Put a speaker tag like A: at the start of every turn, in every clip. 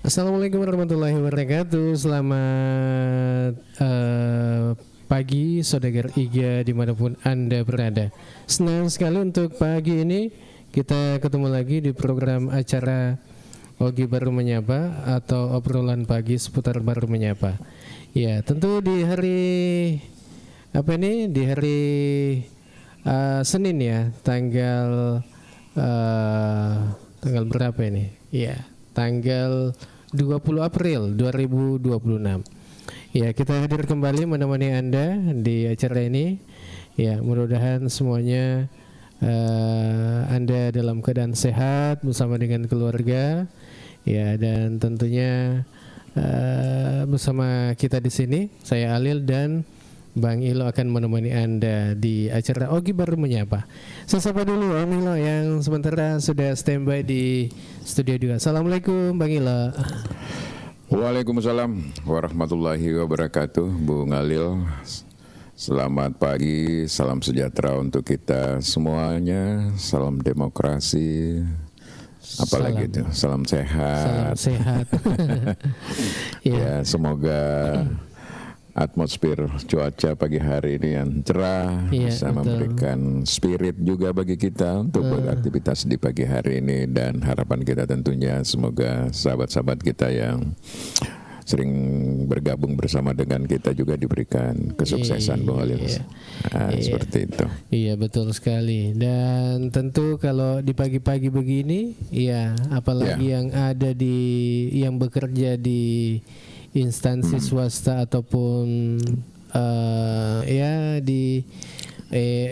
A: Assalamualaikum warahmatullahi wabarakatuh. Selamat pagi saudagar Iga dimanapun Anda berada. Senang sekali untuk pagi ini kita ketemu lagi di program acara Ogi Baru Menyapa atau obrolan pagi seputar Baru Menyapa. Ya, tentu di hari Di hari Senin ya, tanggal berapa ini? Ya, tanggal 20 April 2026. Ya, kita hadir kembali menemani Anda di acara ini. Ya, mudah-mudahan semuanya Anda dalam keadaan sehat bersama dengan keluarga. Ya, dan tentunya bersama kita di sini saya Alil dan Bang Ilo akan menemani Anda di acara Ogi Baru Menyapa. Saya sapa dulu Bang Ilo yang sementara sudah standby di studio juga. Assalamualaikum Bang Ilo.
B: Waalaikumsalam warahmatullahi wabarakatuh. Bung Alil, selamat pagi, salam sejahtera untuk kita semuanya. Salam demokrasi. Apalagi itu, salam sehat.
A: Salam sehat.
B: Ya, semoga atmosfer cuaca pagi hari ini yang cerah bisa memberikan spirit juga bagi kita untuk beraktivitas di pagi hari ini, dan harapan kita tentunya semoga sahabat-sahabat kita yang sering bergabung bersama dengan kita juga diberikan kesuksesan, Bung Alil. Seperti itu. Iya, betul sekali. Dan tentu kalau di pagi-pagi begini, ya apalagi yang ada yang bekerja di instansi swasta ataupun di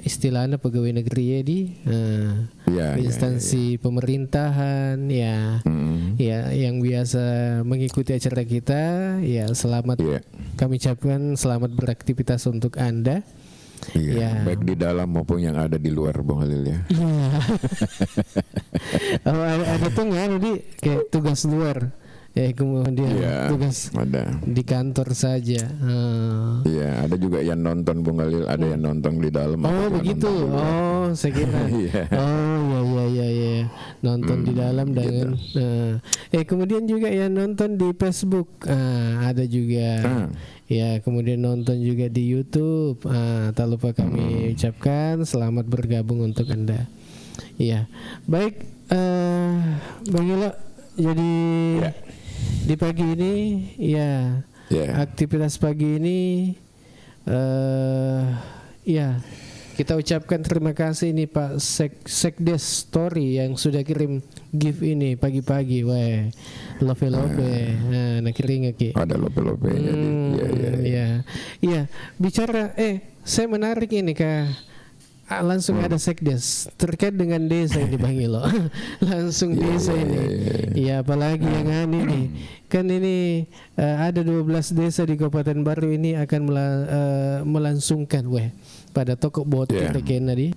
B: istilahnya pegawai negeri ya di instansi pemerintahan yang biasa mengikuti acara kita, ya selamat kami ucapkan selamat beraktivitas untuk Anda. Iya, baik di dalam maupun yang ada di luar, Bung Halil ya. Ada tuh nggak di kayak tugas luar. Kemudian tugas di kantor saja. Iya, ada juga yang nonton Bung Alil, ada yang nonton di dalam. Oh begitu. Saya kira. Iya. Nonton di dalam dengan. Kemudian juga yang nonton di Facebook. Ada juga. Ya, kemudian nonton juga di YouTube. Tak lupa kami ucapkan selamat bergabung untuk Anda. Iya, baik. Bang Ilo, jadi. Di pagi ini aktivitas pagi ini kita ucapkan terima kasih ini Pak Sekdes Story yang sudah kirim gift ini pagi-pagi. Love. Nah kirim ki. Ada love. Iya. Bicara saya menarik ini langsung ada sekdes terkait dengan desa ini Bang Ilo. Langsung desa ini. Ya apalagi yang ini kan ini ada 12 desa di Kabupaten Baru ini akan melangsungkan pada toko botik tadi.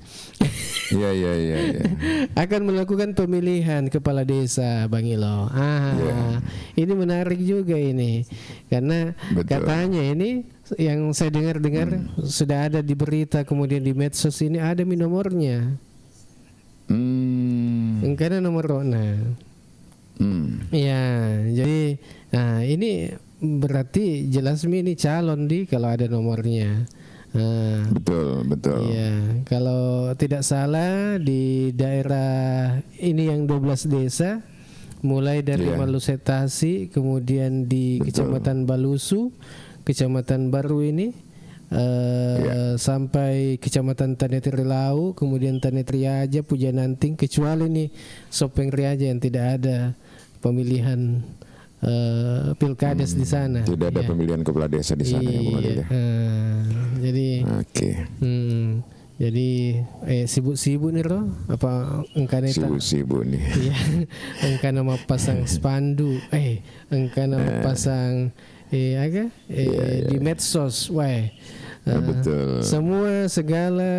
B: Iya. Akan melakukan pemilihan kepala desa Bang Ilo. Ini menarik juga ini. Karena katanya ini yang saya dengar sudah ada di berita, kemudian di medsos ini ada nomornya. Karena nomor ya, jadi ini berarti jelas ini calon kalau ada nomornya. Betul. Iya, kalau tidak salah di daerah ini yang 12 desa, mulai dari Malusetasi, kemudian di Kecamatan Balusu, Kecamatan Baru ini sampai Kecamatan Tanetri Lau, kemudian Tanetri Aja, Pujananting, kecuali nih Sopeng Riaja yang tidak ada pemilihan pilkades di sana. Tidak ada pemilihan kepala desa di sana ya, Bung Alil ya. Jadi sibuk-sibuk nih Roh, apa engkaneta? Sibuk nih. Iya, engkana mau pasang spanduk, engkana mau pasang di medsos, betul. Semua segala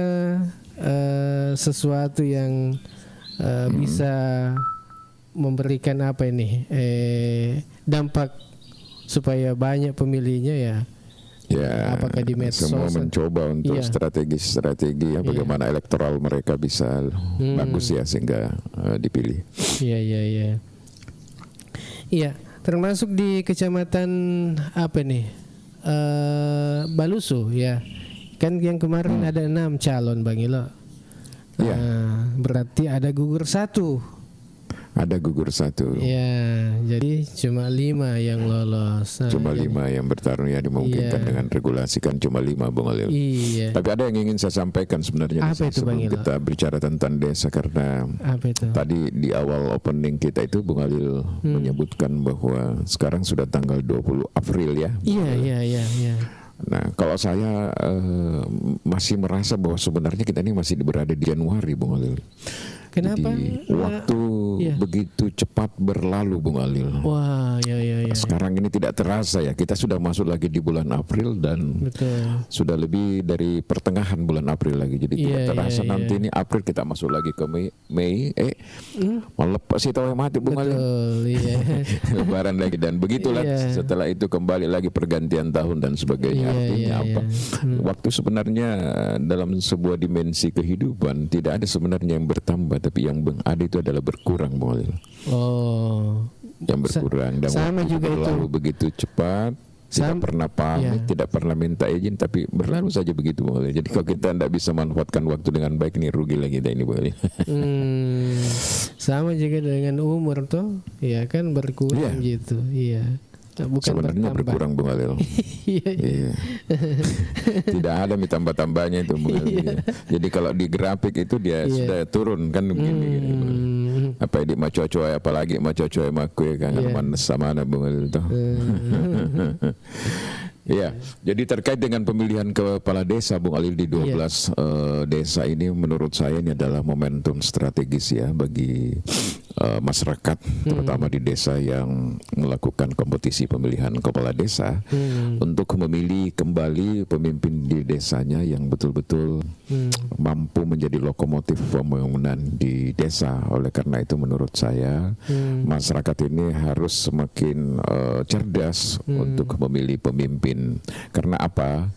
B: sesuatu yang bisa memberikan dampak supaya banyak pemilihnya ya. Apakah di medsos? Semua mencoba untuk strategi bagaimana elektoral mereka bisa bagus ya sehingga dipilih. Iya. termasuk di kecamatan apa nih, Balusu ya, kan yang kemarin ada 6 calon Bang Ilo.
C: Iya.
B: Berarti ada gugur 1.
C: Ada gugur 1.
B: Ya, jadi cuma 5 yang lolos. Nah,
C: Cuma 5 yang bertarung, ya dimungkinkan
B: Iya.
C: dengan regulasi kan cuma 5 Bung Alil.
B: Iya.
C: Tapi ada yang ingin saya sampaikan sebenarnya
B: Apa itu, Bang
C: sebelum
B: Ilo?
C: kita bicara tentang desa, karena
B: Apa itu?
C: tadi di awal opening kita itu Bung Alil menyebutkan bahwa sekarang sudah tanggal 20 April ya.
B: Iya.
C: Nah, kalau saya masih merasa bahwa sebenarnya kita ini masih berada di Januari Bung Alil.
B: Kenapa?
C: Jadi waktu
B: iya.
C: begitu cepat berlalu Bung Alil.
B: Wah, ya.
C: Sekarang ini tidak terasa ya, kita sudah masuk lagi di bulan April dan
B: Betul.
C: sudah lebih dari pertengahan bulan April lagi. Jadi tidak terasa nanti ini April kita masuk lagi ke Mei melepas itu mati Bung Alil.
B: Betul, iya.
C: Lebaran lagi dan begitulah
B: Iya.
C: setelah itu kembali lagi pergantian tahun dan sebagainya. Artinya apa? Waktu sebenarnya dalam sebuah dimensi kehidupan tidak ada sebenarnya yang bertambah, tapi yang ada itu adalah berkurang Bung Alil.
B: Oh.
C: Yang berkurang dan
B: sama
C: waktu
B: juga
C: berlalu
B: itu.
C: begitu cepat. Tidak pernah pamit, tidak pernah minta izin, tapi berlalu saja begitu Bung Alil. Jadi kalau kita tidak bisa manfaatkan waktu dengan baik, ini rugi lagi kita ini Bung Alil.
B: Sama juga dengan umur tuh, ya kan berkurang gitu, iya. Bukan
C: sebenarnya
B: bertambah.
C: berkurang Bung Alil.
B: Iya.
C: Iya. Tidak ada tambah-tambahnya itu Bung Alil. Jadi kalau di grafik itu dia sudah turun kan begini. Apa ini maco-coy apalagi maco-coy makue kan mana sama ada Bung Alil itu. Iya, jadi terkait dengan pemilihan kepala desa Bung Alil di 12 desa ini, menurut saya ini adalah momentum strategis ya bagi masyarakat, terutama di desa yang melakukan kompetisi pemilihan kepala desa untuk memilih kembali pemimpin di desanya yang betul-betul mampu menjadi lokomotif pembangunan di desa. Oleh karena itu menurut saya masyarakat ini harus semakin cerdas untuk memilih pemimpin. Karena apa?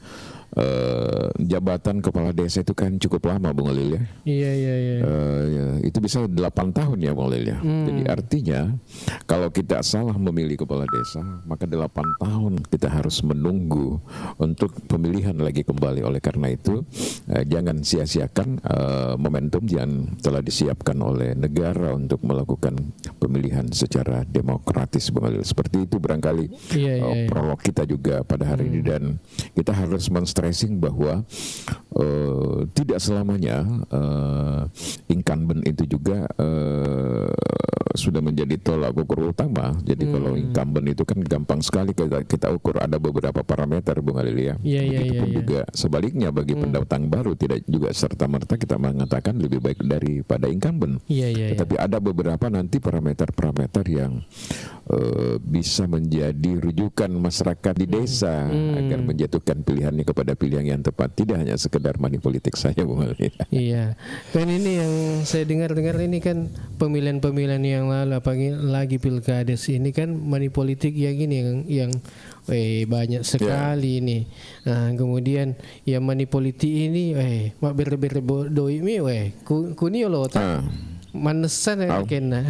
C: Jabatan kepala desa itu kan cukup lama Bung Alil ya.
B: Iya.
C: Itu bisa 8 tahun ya Bung Alil ya. Jadi artinya kalau kita salah memilih kepala desa, maka 8 tahun kita harus menunggu untuk pemilihan lagi kembali. Oleh karena itu jangan sia-siakan momentum yang telah disiapkan oleh negara untuk melakukan pemilihan secara demokratis Bung Alil. Seperti itu barangkali prolog kita juga pada hari ini, dan kita harus stressing bahwa tidak selamanya incumbent itu juga sudah menjadi tolak ukur utama. Jadi kalau incumbent itu kan gampang sekali kita ukur, ada beberapa parameter Bung Alil ya. Begitupun juga sebaliknya bagi pendatang baru tidak juga serta-merta kita mengatakan lebih baik daripada incumbent. Tetapi ada beberapa nanti parameter-parameter yang bisa menjadi rujukan masyarakat di desa agar menjatuhkan pilihannya kepada pilihan yang tepat, tidak hanya sekedar money politik saja Bung Alil.
B: Iya, kan ini yang saya dengar ini kan pemilihan-pemilihan yang lalu, apalagi pilkades ini kan money politik yang ini yang banyak sekali ini. Nah, kemudian yang money politik ini mak bere-bere doi mi kunio lo tak manesan kena.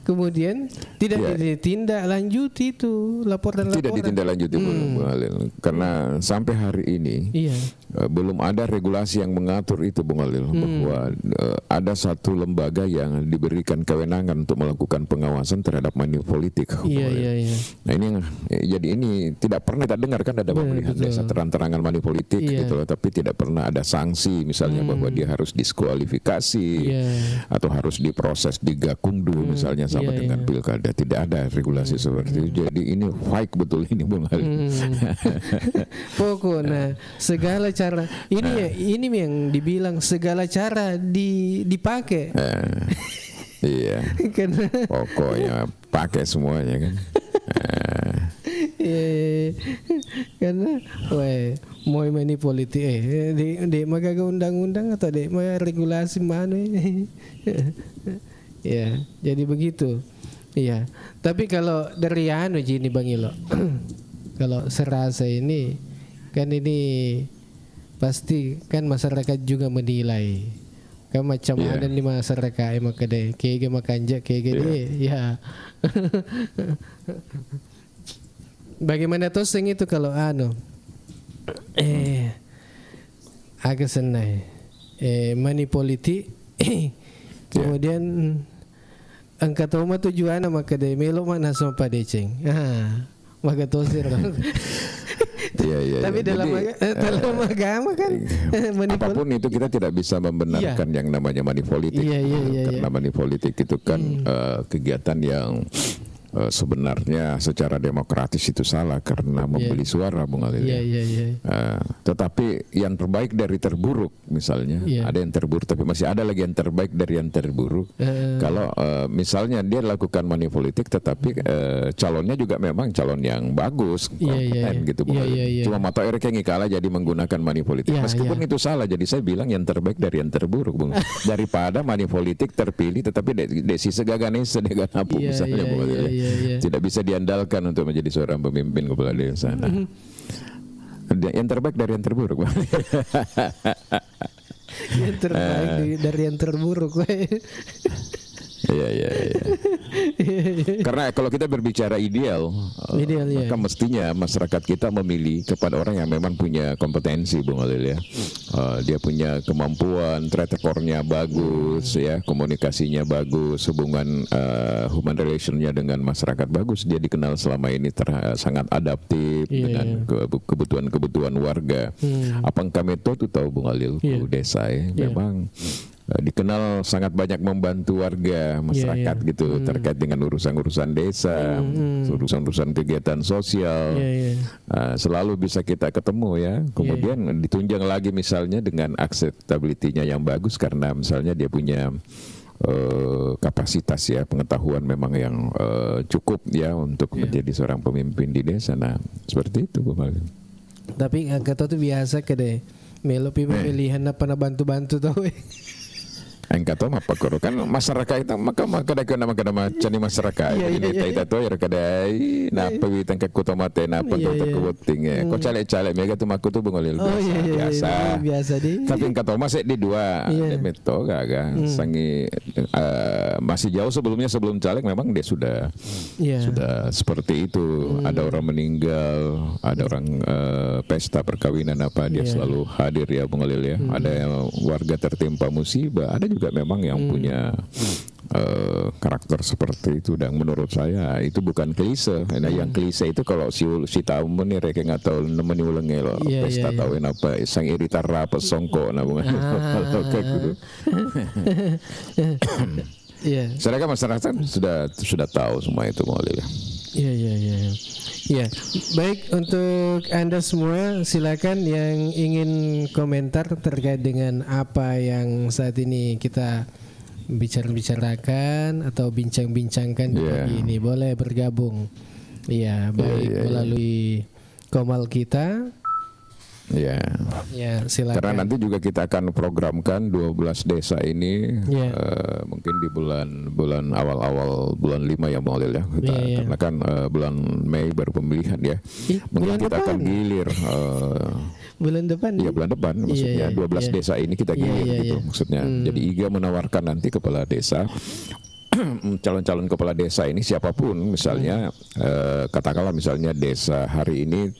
B: Kemudian tidak ditindaklanjuti itu laporan-laporan.
C: Tidak ditindaklanjuti Bung Alil, karena sampai hari ini belum ada regulasi yang mengatur itu Bung Alil, bahwa ada satu lembaga yang diberikan kewenangan untuk melakukan pengawasan terhadap money politik. Nah ini jadi ini tidak pernah kita dengar kan ada pemilihan desa terang-terangan money politik gitu loh, tapi tidak pernah ada sanksi misalnya bahwa dia harus diskualifikasi atau harus diproses di Gakumdu misalnya sama dengan pilkada. Tidak ada regulasi seperti itu. Jadi ini fake betul ini Bung Alil.
B: Pokoknya segala cara ini yang dibilang segala cara dipakai.
C: Iya.
B: Karena
C: pokoknya pakai semuanya kan.
B: Karena mau money politik dek magaga undang-undang atau dek regulasi mana ya, jadi begitu. Iya, tapi kalau dari gini Bang Ilo, kalau serasa ini kan ini pasti kan masyarakat juga menilai kan macam ada di masyarakat maka deh kege makanja kege deh ya. Bagaimana tuh sing itu kalau agak senai money politik kemudian angkat rumah tujuan maka deh melo mana sompa deceng maka tosir. Tapi dalam agama kan
C: apapun itu kita tidak bisa membenarkan yang namanya money politik karena money politik itu kan kegiatan yang sebenarnya secara demokratis itu salah karena membeli suara Bung Alil. Tetapi yang terbaik dari terburuk misalnya ada yang terburuk tapi masih ada lagi yang terbaik dari yang terburuk. Kalau misalnya dia lakukan money politik tetapi calonnya juga memang calon yang bagus, kompeten gitu Bung Alil. Cuma mata erek yang kalah jadi menggunakan money politik. Meskipun itu salah, jadi saya bilang yang terbaik dari yang terburuk Bung. Daripada money politik terpilih tetapi desi segagane sedegan apu misalnya Bung Alil. Tidak bisa diandalkan untuk menjadi seorang pemimpin kepala desa. Yang terbaik dari yang terburuk.
B: Yang terbaik dari yang terburuk.
C: Iya. Karena kalau kita berbicara ideal, maka mestinya masyarakat kita memilih kepada orang yang memang punya kompetensi, Bung Alil ya. Dia punya kemampuan, track recordnya bagus, ya, komunikasinya bagus, hubungan human relationnya dengan masyarakat bagus. Dia dikenal selama ini sangat adaptif dengan kebutuhan warga. Apakah metode tahu Bung Alil desa memang dikenal sangat banyak membantu warga masyarakat gitu terkait dengan urusan-urusan desa, urusan-urusan kegiatan sosial. Selalu bisa kita ketemu ya. Kemudian ditunjang lagi misalnya dengan akseptabilitasnya yang bagus karena misalnya dia punya kapasitas ya, pengetahuan memang yang cukup ya untuk menjadi seorang pemimpin di desa. Nah, seperti itu Bu Malin.
B: Tapi kata tuh biasa kede melopi pemilihan apa na bantu-bantu tau
C: Engkau tahu apa koro kan masyarakat itu maka kada macam masyarakat ini kita tahu ya kada na pawitan ke kota mate na pun terkubuting kau caleg-caleg mega tu maku tu bengolil biasa di tapi engkau tahu masih di dua meto gaga sangi masih jauh sebelum caleg memang dia sudah seperti itu. Ada orang meninggal, ada orang pesta perkawinan apa dia selalu hadir ya bengolil ya. Ada yang warga tertimpa musibah, ada juga memang yang punya karakter seperti itu dan menurut saya itu bukan klise. Nah yang klise itu kalau si tahu menir kayak nggak tahu nemeni ulenge lo pesta tahuin apa sang iritar rapat songko nabungan kayak gitu. Saya kan masyarakat sudah tahu semua itu Maulil.
B: Ya, baik untuk Anda semua silakan yang ingin komentar terkait dengan apa yang saat ini kita bicarakan atau bincang-bincangkan pagi ini boleh bergabung. Iya, baik melalui komal kita.
C: Ya,
B: silakan.
C: Karena nanti juga kita akan programkan 12 desa ini mungkin di bulan awal bulan 5 ya Maulil ya. Karena kan bulan Mei baru pemilihan ya. Mungkin kita akan gilir
B: bulan depan.
C: Iya, bulan depan maksudnya 12 desa ini kita gilir gitu maksudnya. Jadi IGA menawarkan nanti kepala desa calon-calon kepala desa ini siapapun misalnya katakanlah misalnya desa hari ini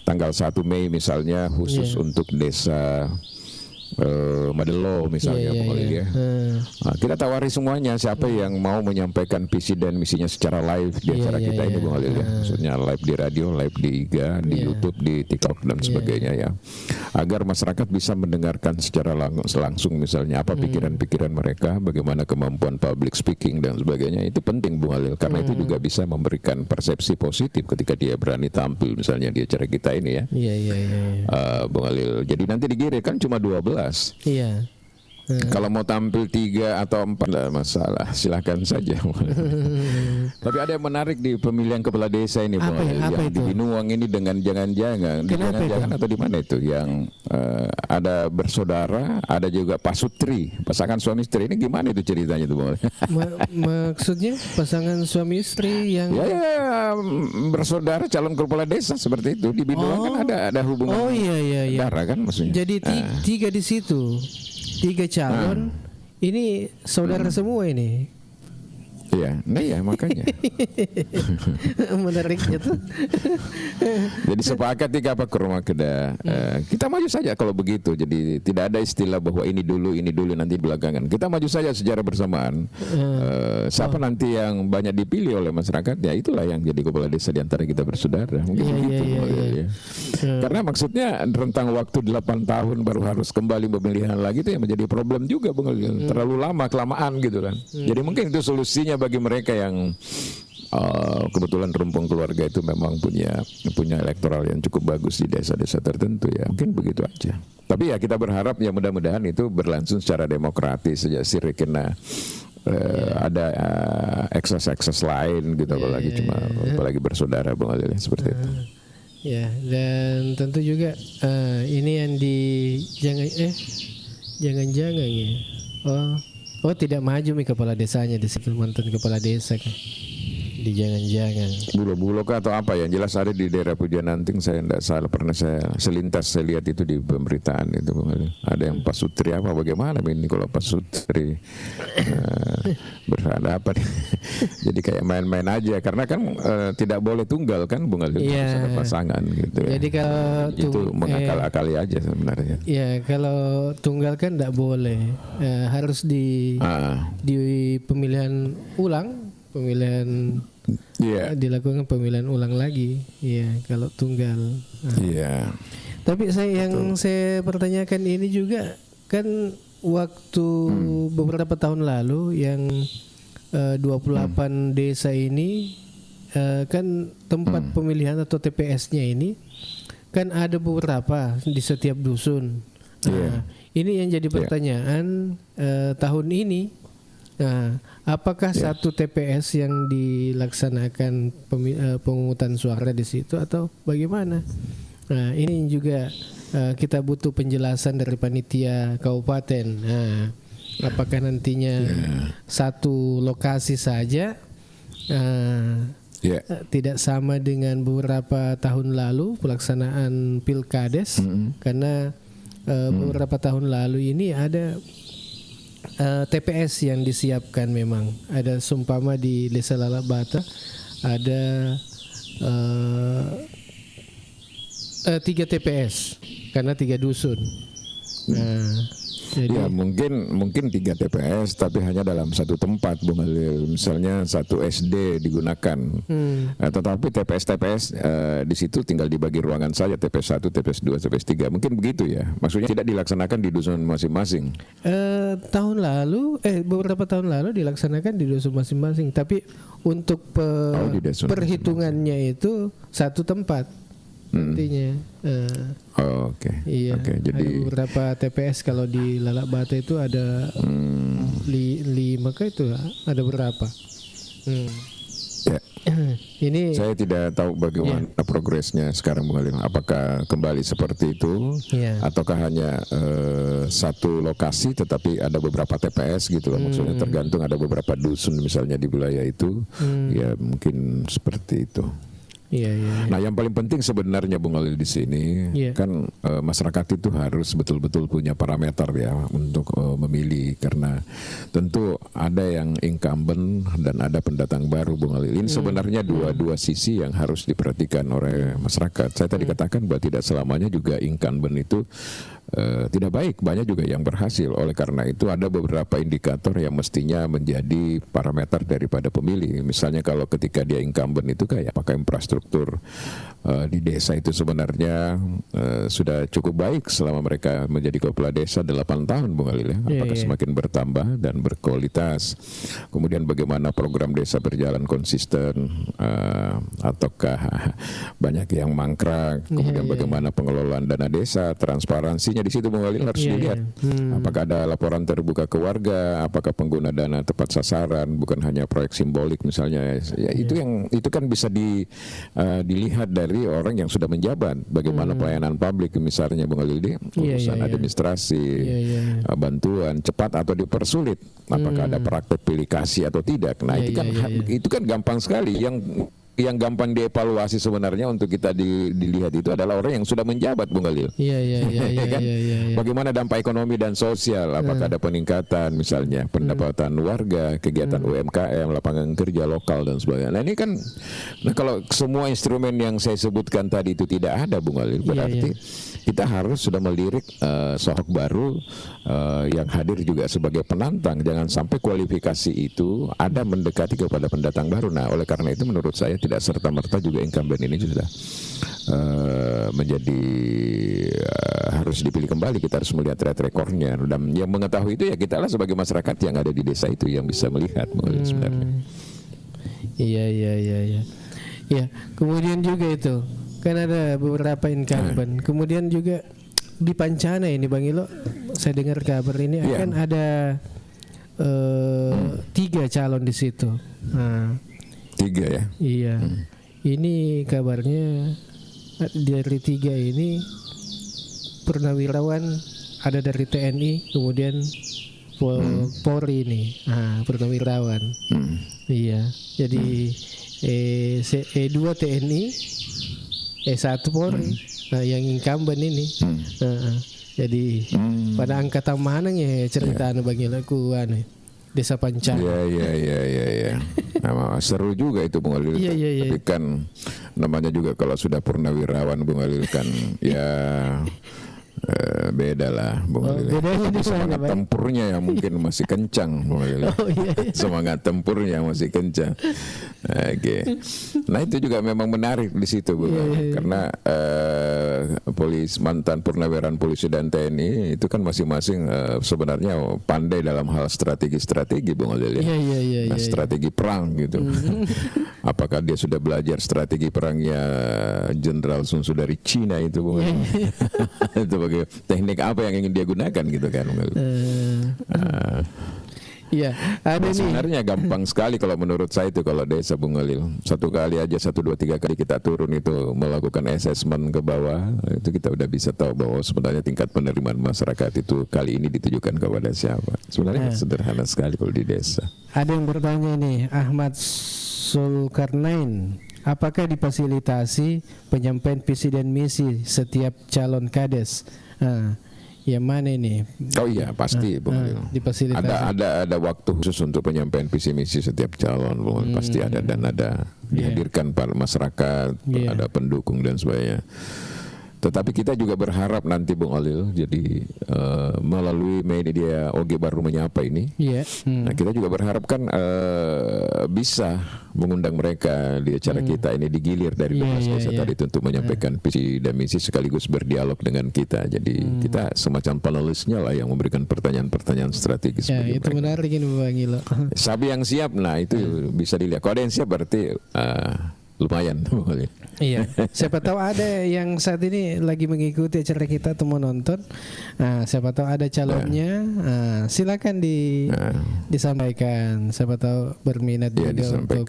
C: tanggal 1 Mei misalnya khusus untuk desa Madelo misalnya Nah, kita tawari semuanya siapa yang mau menyampaikan visi dan misinya secara live di acara kita ini Bung Halil ya. Maksudnya live di radio, live di IGA, di YouTube, di TikTok dan sebagainya ya. Agar masyarakat bisa mendengarkan secara langsung misalnya apa pikiran-pikiran mereka, bagaimana kemampuan public speaking dan sebagainya. Itu penting Bung Halil karena itu juga bisa memberikan persepsi positif ketika dia berani tampil misalnya di acara kita ini ya. Bung Halil. Jadi nanti digiring kan cuma 12. Kalau mau tampil 3 atau 4 tidak masalah, silakan saja. Tapi ada yang menarik di pemilihan kepala desa ini, Bang. Yang di Binuang ini dengan jangan-jangan atau di mana itu yang ada bersaudara, ada juga pasutri, pasangan suami istri ini gimana itu ceritanya tuh, Bang?
B: Maksudnya pasangan suami istri yang
C: bersaudara calon kepala desa seperti itu di Binuang kan ada hubungan darah kan maksudnya.
B: Jadi 3 di situ. 3 calon ini saudara semua ini.
C: Iya, nah ya makanya.
B: Menariknya tuh.
C: Jadi sepakat jika apa ke rumah kita, kita maju saja kalau begitu. Jadi tidak ada istilah bahwa ini dulu nanti belakangan. Kita maju saja secara bersamaan. Siapa nanti yang banyak dipilih oleh masyarakat, ya itulah yang jadi kepala desa di antara kita bersaudara. Mungkin begitu. Ya. Karena maksudnya rentang waktu 8 tahun baru harus kembali pemilihan lagi itu yang menjadi problem juga, Bung Ali. Terlalu lama, kelamaan gitu kan. Jadi mungkin itu solusinya bagi mereka yang kebetulan rumpun keluarga itu memang punya elektoral yang cukup bagus di desa-desa tertentu ya. Mungkin begitu aja. Tapi ya kita berharap ya mudah-mudahan itu berlangsung secara demokratis saja sih, karena ada ekses-ekses lain gitu, apalagi bersaudara, Bung Ali, seperti itu.
B: Ya, dan tentu juga ini yang jangan-jangan ya. Oh tidak maju nih kepala desanya di situ, mantan kepala desa kan. Di jangan-jangan.
C: Bulog atau apa ya? Jelas ada di daerah Pujian Nanting, saya tidak salah pernah saya selintas saya lihat itu di pemberitaan itu. Ada yang Pak Sutri apa bagaimana ini kalau Pak Sutri berada apa nih? Jadi kayak main-main aja karena kan tidak boleh tunggal kan, Bung Ali, harus ada pasangan gitu.
B: Jadi kalau
C: itu mengakal-akali aja sebenarnya.
B: Ya kalau tunggal kan tidak boleh, harus di pemilihan ulang. Dilakukan pemilihan ulang lagi, ya kalau tunggal.
C: Iya.
B: Tapi saya pertanyakan ini juga kan waktu beberapa tahun lalu yang 28 desa ini kan tempat pemilihan atau TPS-nya ini kan ada beberapa di setiap dusun. Ini yang jadi pertanyaan tahun ini. Nah, apakah satu TPS yang dilaksanakan pemungutan suara di situ atau bagaimana? Nah, ini juga kita butuh penjelasan dari panitia kabupaten. Nah, apakah nantinya satu lokasi saja? Tidak sama dengan beberapa tahun lalu pelaksanaan Pilkades, karena beberapa tahun lalu ini ada TPS yang disiapkan, memang ada sumpama di Desa Lalabata ada 3 TPS karena 3 dusun. Jadi,
C: ya mungkin 3 TPS tapi hanya dalam satu tempat, Bung Ali. Misalnya satu SD digunakan, tetapi TPS di situ tinggal dibagi ruangan saja, TPS 1, TPS 2, TPS 3. Mungkin begitu ya. Maksudnya tidak dilaksanakan di dusun masing-masing.
B: Beberapa tahun lalu dilaksanakan di dusun masing-masing, tapi untuk perhitungannya itu satu tempat. Nantinya. Iya. Jadi ada beberapa TPS kalau di Lalak Bata itu ada 5 kah itu ada berapa? Ini
C: saya tidak tahu bagaimana progresnya sekarang, Bung Ali. Apakah kembali seperti itu, ataukah hanya satu lokasi tetapi ada beberapa TPS gitu loh. Maksudnya tergantung ada beberapa dusun misalnya di wilayah itu, ya mungkin seperti itu. Nah, yang paling penting sebenarnya, Bung Ali, di sini kan masyarakat itu harus betul-betul punya parameter ya untuk memilih, karena tentu ada yang incumbent dan ada pendatang baru, Bung Ali. Ini sebenarnya dua sisi yang harus diperhatikan oleh masyarakat. Saya tadi katakan bahwa tidak selamanya juga incumbent itu tidak baik, banyak juga yang berhasil. Oleh karena itu ada beberapa indikator yang mestinya menjadi parameter daripada pemilih. Misalnya kalau ketika dia incumbent itu kayak apakah infrastruktur di desa itu sebenarnya sudah cukup baik selama mereka menjadi kepala desa 8 tahun, Bung Ali, apakah semakin bertambah dan berkualitas. Kemudian bagaimana program desa berjalan konsisten, ataukah banyak yang mangkrak. Kemudian bagaimana pengelolaan dana desa, transparansinya di situ, Bung Ali, harus dilihat. Apakah ada laporan terbuka ke warga, apakah pengguna dana tepat sasaran, bukan hanya proyek simbolik misalnya. Itu kan bisa dilihat dari orang yang sudah menjabat. Bagaimana pelayanan publik misalnya, Bung Ali, urusan administrasi, bantuan cepat atau dipersulit, apakah ada praktek pilih kasih atau tidak. Nah, itu kan gampang sekali. Yang yang gampang dievaluasi sebenarnya untuk kita dilihat itu adalah orang yang sudah menjabat, Bung Khalil.
B: Iya.
C: Kan? Bagaimana dampak ekonomi dan sosial? Apakah ada peningkatan misalnya pendapatan warga, kegiatan UMKM, lapangan kerja lokal dan sebagainya. Nah ini kan, kalau semua instrumen yang saya sebutkan tadi itu tidak ada, Bung Khalil, berarti kita harus sudah melirik sosok baru yang hadir juga sebagai penantang. Jangan sampai kualifikasi itu ada mendekati kepada pendatang baru. Nah oleh karena itu menurut saya tidak serta-merta juga incumbent ini sudah menjadi harus dipilih kembali. Kita harus melihat track recordnya, dan yang mengetahui itu ya kita lah sebagai masyarakat yang ada di desa itu yang bisa melihat sebenarnya.
B: Iya. Ya, kemudian juga itu kan ada beberapa incumbent. Kemudian juga di Pancana ini Bang Ilo, saya dengar kabar ini akan ada 3 calon di situ. Nah,
C: 3 ya?
B: Iya. Ini kabarnya dari 3 ini purnawirawan ada dari TNI, kemudian Polri ini. Purnawirawan. Iya. Jadi E2 TNI, E1 Polri. Nah, yang incumbent ini. Jadi pada angkatan mana ya cerita Bang Ilaku Desa Pancana.
C: Iya. Nah, seru juga itu Bung Khalil.
B: Iya.
C: Tapi kan namanya juga kalau sudah purnawirawan Bung Khalil kan ya beda lah Bung Khalil.
B: Bedanya
C: Semangat tempurnya ya mungkin masih kencang Bung Khalil. Semangat tempurnya masih kencang. Oke. Nah itu juga memang menarik di situ Bung Khalil. Karena mantan purnawirawan polisi dan TNI itu kan masing-masing sebenarnya pandai dalam hal strategi Bung Khalil ya. Nah, strategi perang gitu. Apakah dia sudah belajar strategi perangnya Jenderal Sun Tzu dari Cina itu Bung Khalil? Itu teknik apa yang ingin dia gunakan gitu kan.
B: Iya, ada nih.
C: Sebenarnya gampang sekali kalau menurut saya itu kalau desa Bung Khalil. 1 kali aja 1, 2, 3 kali kita turun itu melakukan assessment ke bawah, itu kita udah bisa tahu bahwa sebenarnya tingkat penerimaan masyarakat itu kali ini ditujukan kepada siapa. Sebenarnya sederhana sekali kalau di desa.
B: Ada yang bertanya nih, Ahmad Zulkarnain, apakah difasilitasi penyampaian visi dan misi setiap calon kades? Yang mana ini?
C: Oh iya pasti Bung Khalil.
B: Difasilitasi.
C: Ada waktu khusus untuk penyampaian visi misi setiap calon Bung Khalil. Pasti ada dan ada dihadirkan para masyarakat, ada pendukung dan sebagainya. Tetapi kita juga berharap nanti Bung Khalil, jadi melalui media OG Baru Menyapa ini, nah kita juga berharap kan bisa mengundang mereka di acara kita ini, digilir dari 12 desa tadi untuk menyampaikan visi dan misi sekaligus berdialog dengan kita. Jadi kita semacam panelisnya lah yang memberikan pertanyaan-pertanyaan strategis.
B: Itu mereka. Menarik ini Bang Ilo.
C: Sabi yang siap, nah itu bisa dilihat. Kalau ada yang siap berarti lumayan.
B: Iya, siapa tahu ada yang saat ini lagi mengikuti acara kita atau mau nonton. Siapa tahu ada calonnya. Silakan disampaikan. Siapa tahu berminat juga untuk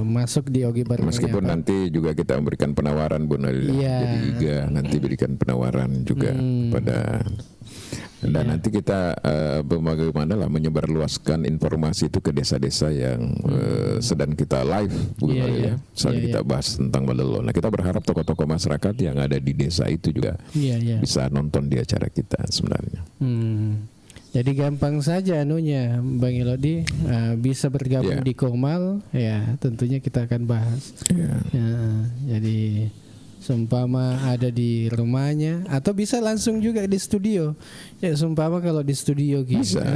B: masuk di OG Baru.
C: Meskipun nanti juga kita memberikan penawaran Bun Khalil. Jadi IGA nanti berikan penawaran juga kepada. Dan nanti kita bagaimana lah menyebarluaskan informasi itu ke desa-desa yang sedang kita live, ya. Misalnya kita bahas tentang Balelo. Nah kita berharap tokoh-tokoh masyarakat yang ada di desa itu juga bisa nonton di acara kita sebenarnya.
B: Jadi gampang saja anunya Bang Elodi, bisa bergabung di Komal, ya tentunya kita akan bahas. Jadi seumpama ada di rumahnya atau bisa langsung juga di studio. Ya seumpama kalau di studio gitu.
C: Bisa.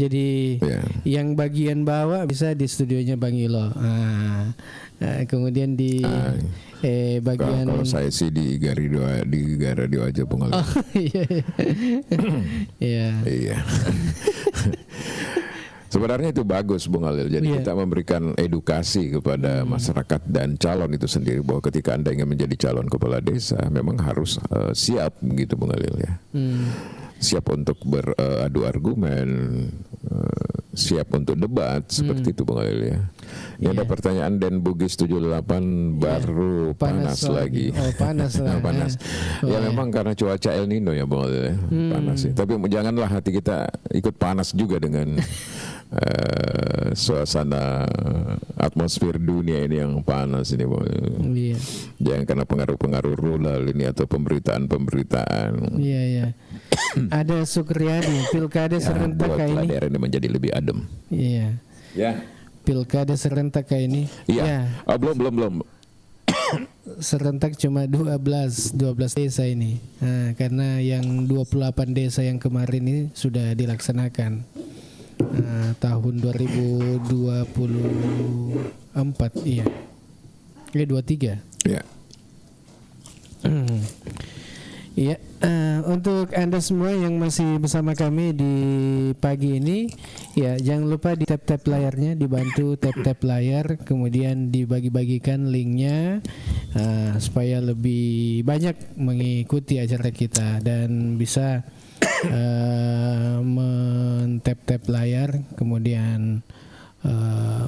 B: Jadi yang bagian bawah bisa di studionya Bang Ilo. Kemudian di bagian
C: kalau saya sih di radio aja Bung Khalil. Iya. Sebenarnya itu bagus Bung Khalil. Jadi kita memberikan edukasi kepada masyarakat dan calon itu sendiri bahwa ketika Anda ingin menjadi calon kepala desa memang harus siap gitu Bung Khalil ya. Siap untuk beradu argumen, siap untuk debat seperti itu Bung Khalil ya. Ini ada pertanyaan Den Bugis 78 baru panas lagi.
B: Panas lah.
C: Panas. Memang karena cuaca El Nino ya Bung Khalil ya. Panas ya. Tapi janganlah hati kita ikut panas juga dengan suasana atmosfer dunia ini yang panas ini, Bung.
B: Iya.
C: Jangan karena pengaruh-pengaruh rulal ini atau pemberitaan-pemberitaan.
B: Iya. Ada Sukriyadi, pilkada serentak kayak
C: buatlah
B: ini.
C: daerah ini menjadi lebih adem.
B: Iya.
C: Ya.
B: Pilkada serentak kayak ini.
C: Iya.
B: Ya,
C: Oh, belum.
B: serentak cuma 12 desa ini. Nah, karena yang 28 desa yang kemarin ini sudah dilaksanakan. Tahun 2024, iya. 23.
C: Ya.
B: Iya, untuk Anda semua yang masih bersama kami di pagi ini, ya jangan lupa di tap-tap layarnya, dibantu tap-tap layar, kemudian dibagi-bagikan linknya supaya lebih banyak mengikuti acara kita dan bisa men-tap-tap layar, kemudian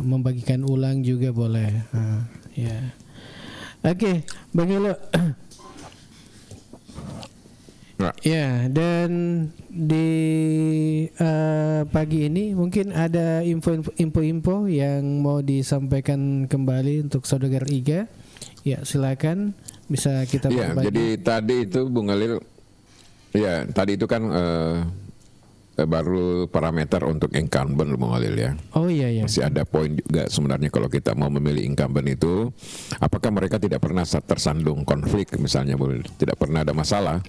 B: membagikan ulang juga boleh. Ya, oke, Bang Elo. Ya, dan di pagi ini mungkin ada info-info yang mau disampaikan kembali untuk Saudagar Iga. Ya, silakan bisa kita berbagi.
C: Jadi tadi itu Bung Alil, ya tadi itu kan baru parameter untuk incumbent, Bung Alil ya.
B: Oh iya.
C: Masih ada poin juga sebenarnya kalau kita mau memilih incumbent itu, apakah mereka tidak pernah tersandung konflik misalnya, tidak pernah ada masalah.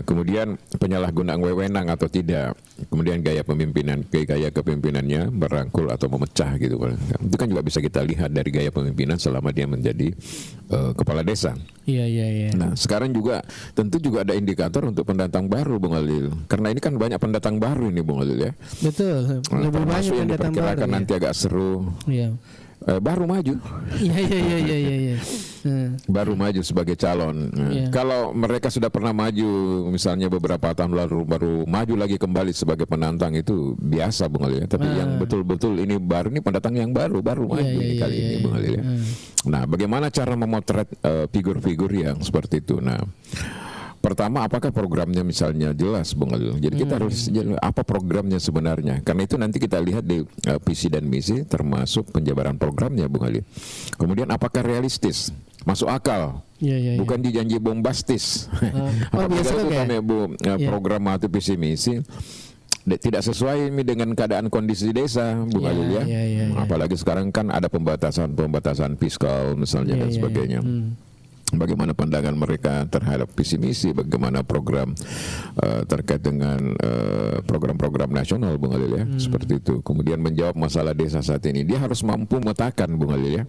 C: Kemudian penyalahgunaan wewenang atau tidak. Kemudian gaya kepemimpinannya merangkul atau memecah gitu. Itu kan juga bisa kita lihat dari gaya pemimpinan selama dia menjadi kepala desa.
B: Iya.
C: Nah, sekarang juga tentu juga ada indikator untuk pendatang baru, Bung Alil. Karena ini kan banyak pendatang baru ini, Bung Alil ya.
B: Betul.
C: Nah,
B: Lebih banyak
C: yang
B: pendatang baru.
C: diperkirakan nanti agak seru.
B: Iya.
C: Baru maju.
B: Iya.
C: Baru maju sebagai calon. Nah, kalau mereka sudah pernah maju, misalnya beberapa tahun lalu baru maju lagi kembali sebagai penantang, itu biasa, Bung Alil ya. Tapi yang betul-betul ini baru, ini pendatang yang baru maju ini kali ini, Bung Alil ya. Nah, bagaimana cara memotret figur-figur yang seperti itu? Nah, pertama, apakah programnya misalnya jelas, Bung Alil? Jadi kita harus apa programnya sebenarnya? Karena itu nanti kita lihat di visi dan misi, termasuk penjabaran programnya, Bung Alil. Kemudian apakah realistis, masuk akal, bukan dijanji bombastis. Apabila itu kami program atau visi misi tidak sesuai dengan keadaan kondisi desa, Bung Alil ya. Apalagi sekarang kan ada pembatasan fiskal misalnya dan sebagainya. Bagaimana pandangan mereka terhadap visi misi, bagaimana program terkait dengan program-program nasional, Bung Alil ya, seperti itu. Kemudian menjawab masalah desa saat ini, dia harus mampu memetakan, Bung Alil ya,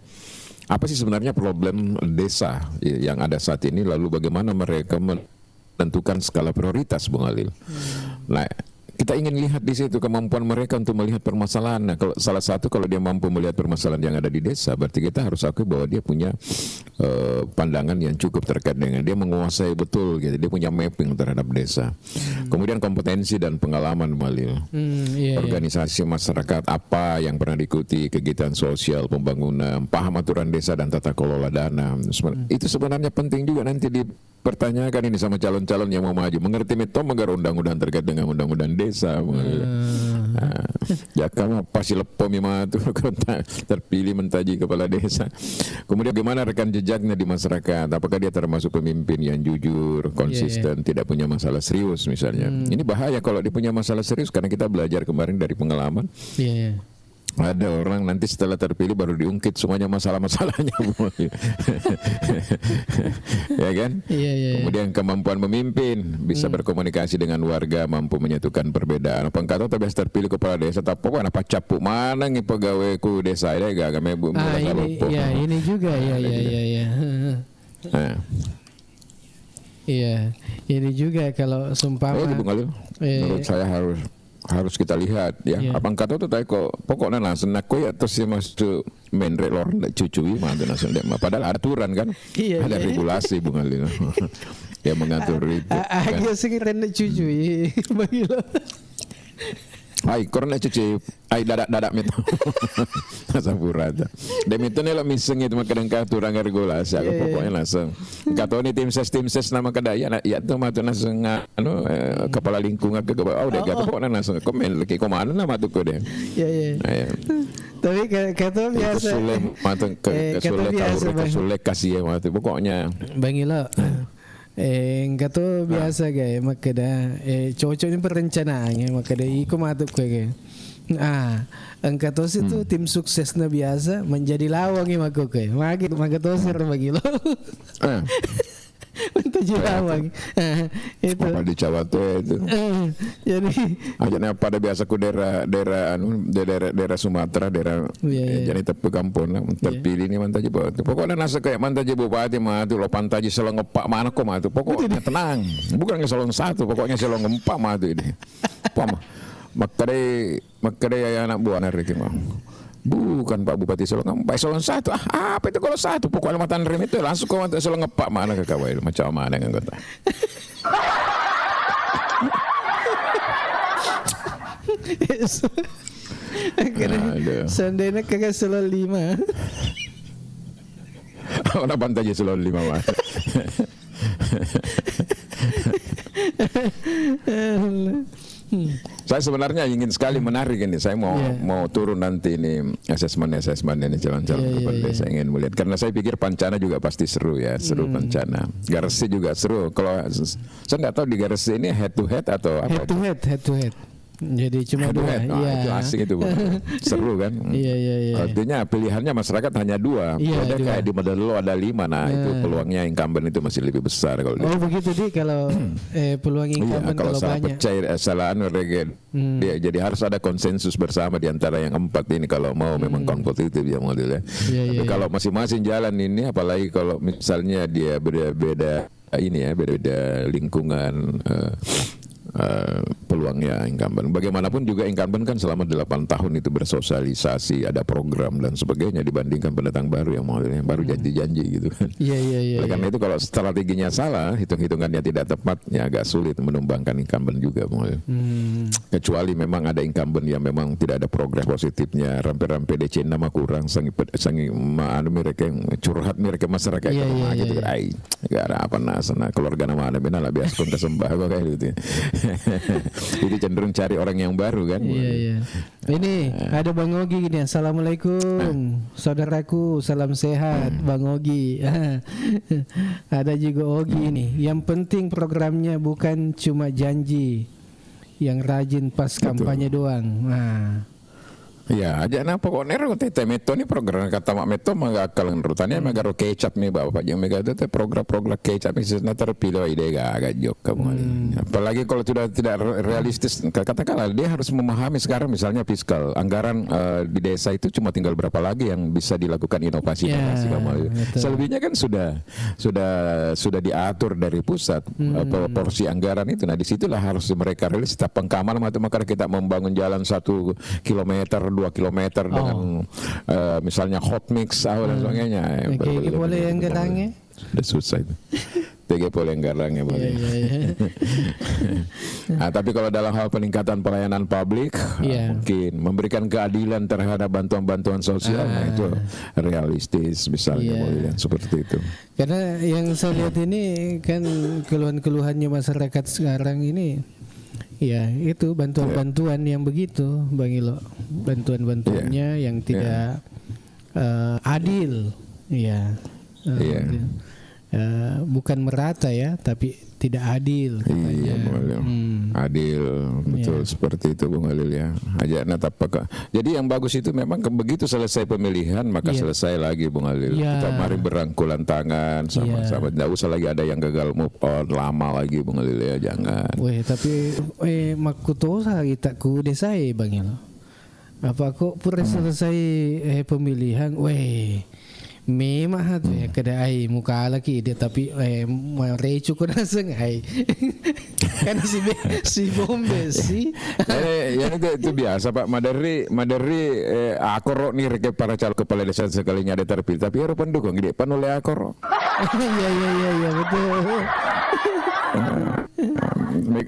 C: apa sih sebenarnya problem desa yang ada saat ini, lalu bagaimana mereka menentukan skala prioritas, Bung Alil. Nah, kita ingin lihat di situ kemampuan mereka untuk melihat permasalahan. Nah, kalau salah satu, kalau dia mampu melihat permasalahan yang ada di desa, berarti kita harus akui bahwa dia punya pandangan yang cukup terkait dengan dia menguasai betul gitu. Dia punya mapping terhadap desa. Kemudian kompetensi dan pengalaman, Malil. Organisasi masyarakat apa yang pernah diikuti, kegiatan sosial, pembangunan, paham aturan desa dan tata kelola dana. Itu sebenarnya penting juga nanti dipertanyakan ini sama calon-calon yang mau maju. Mengerti metode undang-undang terkait dengan undang-undang desa. Ya kamu pasti lepo mima tu terpilih mentaji kepala desa. Kemudian bagaimana rekam jejaknya di masyarakat? Apakah dia termasuk pemimpin yang jujur, konsisten, tidak punya masalah serius misalnya? Ini bahaya kalau dia punya masalah serius, karena kita belajar kemarin dari pengalaman. Ada orang nanti setelah terpilih baru diungkit semuanya masalah-masalahnya. Ya kan? Kemudian kemampuan memimpin, bisa berkomunikasi dengan warga, mampu menyatukan perbedaan. Pengkatau terbiasa terpilih kepala desa, tapi apa capuk mana nih pegawaiku desa ini gak mebu.
B: Ini juga ini juga kalau sumpah.
C: Menurut saya harus kita lihat ya. Abang kata tuh tadi kok pokoknya langsung nak ya terus dia masuk menrek lor cucui mantu langsung dia. Padahal aturan kan, ada regulasi, Bung Alil. Yang mengatur itu.
B: Agak sing rene cucui bagi lo.
C: Ay, korna cuci, ay dadak mito. Sampura ta. Demito nila miseng itu makadang katurang regulasi. Aku pokoknya langsung. Kato ni tim ses nama kadaya na ya tu matu langsung kepala lingkungan ke bawah. Oh, deh kata pokoknya langsung komen lagi komando nama tu ko deh.
B: Iya. Tapi kata biasa.
C: Kesulek matu kesulek kasih matu pokoknya.
B: Bang Ilo. Kata biasa gaya makada cocok ini perencanaannya makada iko matuk kaya. Angkatos itu tim suksesnya biasa menjadi lawang ya mako kaya. Magatosir bagi lo. Menjadi lawang. Itu.
C: Apa di Jawa tuh itu.
B: Jadi
C: aja pada biasa ku daerah Sumatera jadi tepi kampung terpilih ni mantaji bupati. Pokoknya nasa kayak mantaji bupati mah tu lo pantaji selong ngepak mana kok mah tu. Pokoknya tenang. Bukan selong satu, pokoknya selong ngepak mah tu ini. Pam. Makade ya anak buah nari mah. Bukan Pak Bupati Selong, Pak Selong satu. Apa itu kalau satu? Pokoknya matan rem itu langsung kau mata Selong ngepak mana ke kawai macam mana yang kata.
B: Seandainya kagak Selong 5.
C: Orang pantai Selong 5 mah. Saya sebenarnya ingin sekali menarik ini. Saya mau turun nanti ini asesmen ini calon-calon kepala desa. Saya ingin melihat karena saya pikir Pancana juga pasti seru ya, seru Pancana. Garsi juga seru. Kalau saya nggak tahu di Garsi ini head to head atau apa?
B: Head to head. Jadi cuma dua.
C: Itu asing itu, seru kan?
B: Iya.
C: Artinya pilihannya masyarakat hanya 2. Ada kayak di Medelo ada 5. Nah itu peluangnya incumbent itu masih lebih besar kalau.
B: Oh begitu di kalau peluang incumbent kalau banyak.
C: Salah dia jadi harus ada konsensus bersama di antara yang 4 ini kalau mau memang kompetitif ya modelnya. Tapi kalau masing-masing jalan ini, apalagi kalau misalnya dia beda-beda lingkungan. Peluangnya incumbent. Bagaimanapun juga incumbent kan selama 8 tahun itu bersosialisasi, ada program dan sebagainya dibandingkan pendatang baru yang modelnya baru janji-janji gitu kan.
B: Iya.
C: Oleh karena itu kalau strateginya salah, hitung-hitungannya tidak tepat, ya agak sulit menumbangkan incumbent juga modelnya. Kecuali memang ada incumbent yang memang tidak ada progres positifnya, rampe-rampe DC nama kurang, sangi mereka yang curhat mereka masyarakat gitu. Ai, gara apa nasana keluarga nama ada benar lah biasa kon kesembah kok kayak gitu. Jadi cenderung cari orang yang baru kan.
B: Iya. Ini ada Bang Ogi gini. Assalamualaikum saudaraku, salam sehat Bang Ogi. Ada juga Ogi ini. Yang penting programnya bukan cuma janji, yang rajin pas kampanye doang.
C: Ya, aja na pokoknya tete meto ni program kata mak meto magakal rutannya magaro kecap nih bapak yang mega itu program kecap ini sudah terpilih ide agak jok kamu. Apalagi kalau sudah tidak realistis, katakanlah dia harus memahami sekarang misalnya fiskal anggaran di desa itu cuma tinggal berapa lagi yang bisa dilakukan inovasi kamu. Selebihnya kan sudah diatur dari pusat porsi anggaran itu. Nah disitulah harus mereka rilis setiap pengkaman maka kita membangun jalan 1 kilometer 2 kilometer dengan misalnya hot mix dan sebagainya.
B: Kayak boleh yang gerangnya?
C: Sudah susah itu. TG boleh yang gerangnya boleh. Nah, tapi kalau dalam hal peningkatan pelayanan publik, mungkin memberikan keadilan terhadap bantuan-bantuan sosial, nah itu realistis misalnya boleh seperti itu.
B: Karena yang saya lihat ini kan keluhan-keluhannya masyarakat sekarang ini. Ya itu bantuan-bantuan yang begitu Bang Ilo, bantuan-bantuannya yang tidak adil, bukan merata ya, tapi tidak adil.
C: Iya, adil, betul seperti itu Bung Halil ya. Aja natapaka. Jadi yang bagus itu memang begitu selesai pemilihan maka selesai lagi Bung Halil. Kita mari berangkulan tangan sama-sama. Tidak usah lagi ada yang gagal move on lama lagi Bung Halil ya, jangan.
B: Tapi makutosa kita ku desai Bang Ilo. Apa kok pura selesai pemilihan, memang tu ya kedai muka lagi dia tapi merecu ko naseng ai kan si bombe si
C: yang itu biasa Pak Madari akoro nih reke para calon kepala desa sekalinya ada terpilih tapi harus pendukung gede panoleh akoro.
B: Iya betul.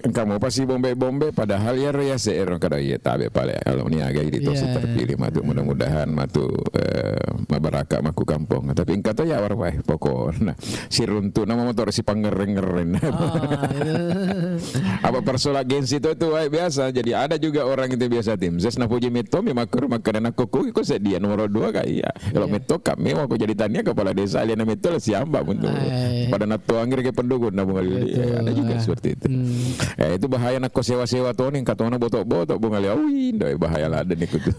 C: Kamu pasti bombe padahal ya seero kada ya tabe pale kalau ni agak itu si terpilih matu mudah-mudahan matu mabaraka maku kampung tapi kata ya war wae pokok nah si runtuh nama motor si pangereng-ngeren apa persoalan gengsi itu wae biasa jadi ada juga orang itu biasa tim ses na puji mito mi makur makanan aku ko sedia nomor 2 kayak kalau mito kami mau jadi tania kepala desa alian mito siamba untuk pada natu angger ke pendukun na ada juga seperti itu. Itu bahaya nak sewa-sewa tuh nih katanya botok-botok bungali awin doi bahaya lah ada nih kutu.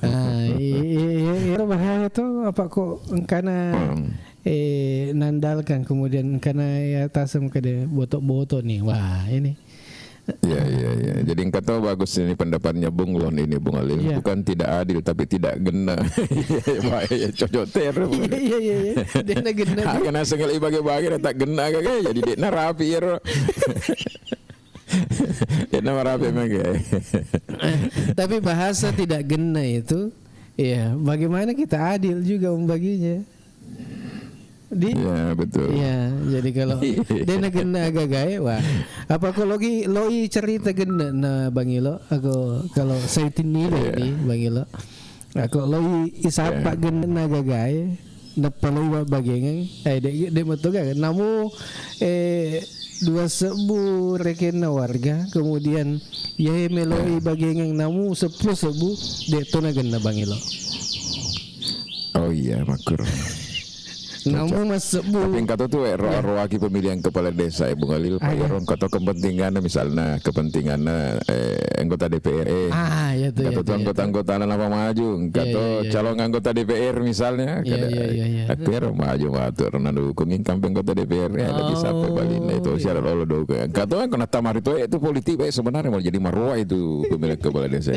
B: Iya bahaya tuh apa kok karena nandalkan kemudian karena ya tasem ke botok-botok nih. Wah, ini.
C: Ya. Jadi kata bagus ini pendapatnya Bung Lon ini Bung Alil bukan tidak adil tapi tidak gena. Bahaya cocok ter.
B: Iya. Dia na gena.
C: Karena sengal bagi-bagi tak gena kayak jadi dia rapi ya. Dia rapi memang.
B: Tapi bahasa tidak gena itu ya bagaimana kita adil juga membaginya.
C: Ya betul.
B: Ya, jadi kalau dia gena agak gaya, wah. Apa kalau loi cerita gena na Bang Ilo, aku kalau saya tinilo ni Bang Ilo. Aku loi isapa gena agak gaya, na paloi bagengan, de matoga. Namu dua sebu reken na warga, kemudian ya meloi bagengan namu 10 sebu de to na gena Bang Ilo.
C: Oh iya makur.
B: Namun masuk bu.
C: Tapi kata tuh roaki pemilihan kepala desa Bung Alil Pak Yaron kata kepentingannya misalnya kepentingannya anggota DPR.
B: Ya tuh.
C: Kata tuh anggota apa maju. Kata calon anggota DPR misalnya. Akhirnya maju matur dukungin kampung anggota DPR ada bisa Balina itu siapa lo do. Kata kan kena tamar itu politik sebenarnya mau jadi marwah itu pemilihan kepala desa.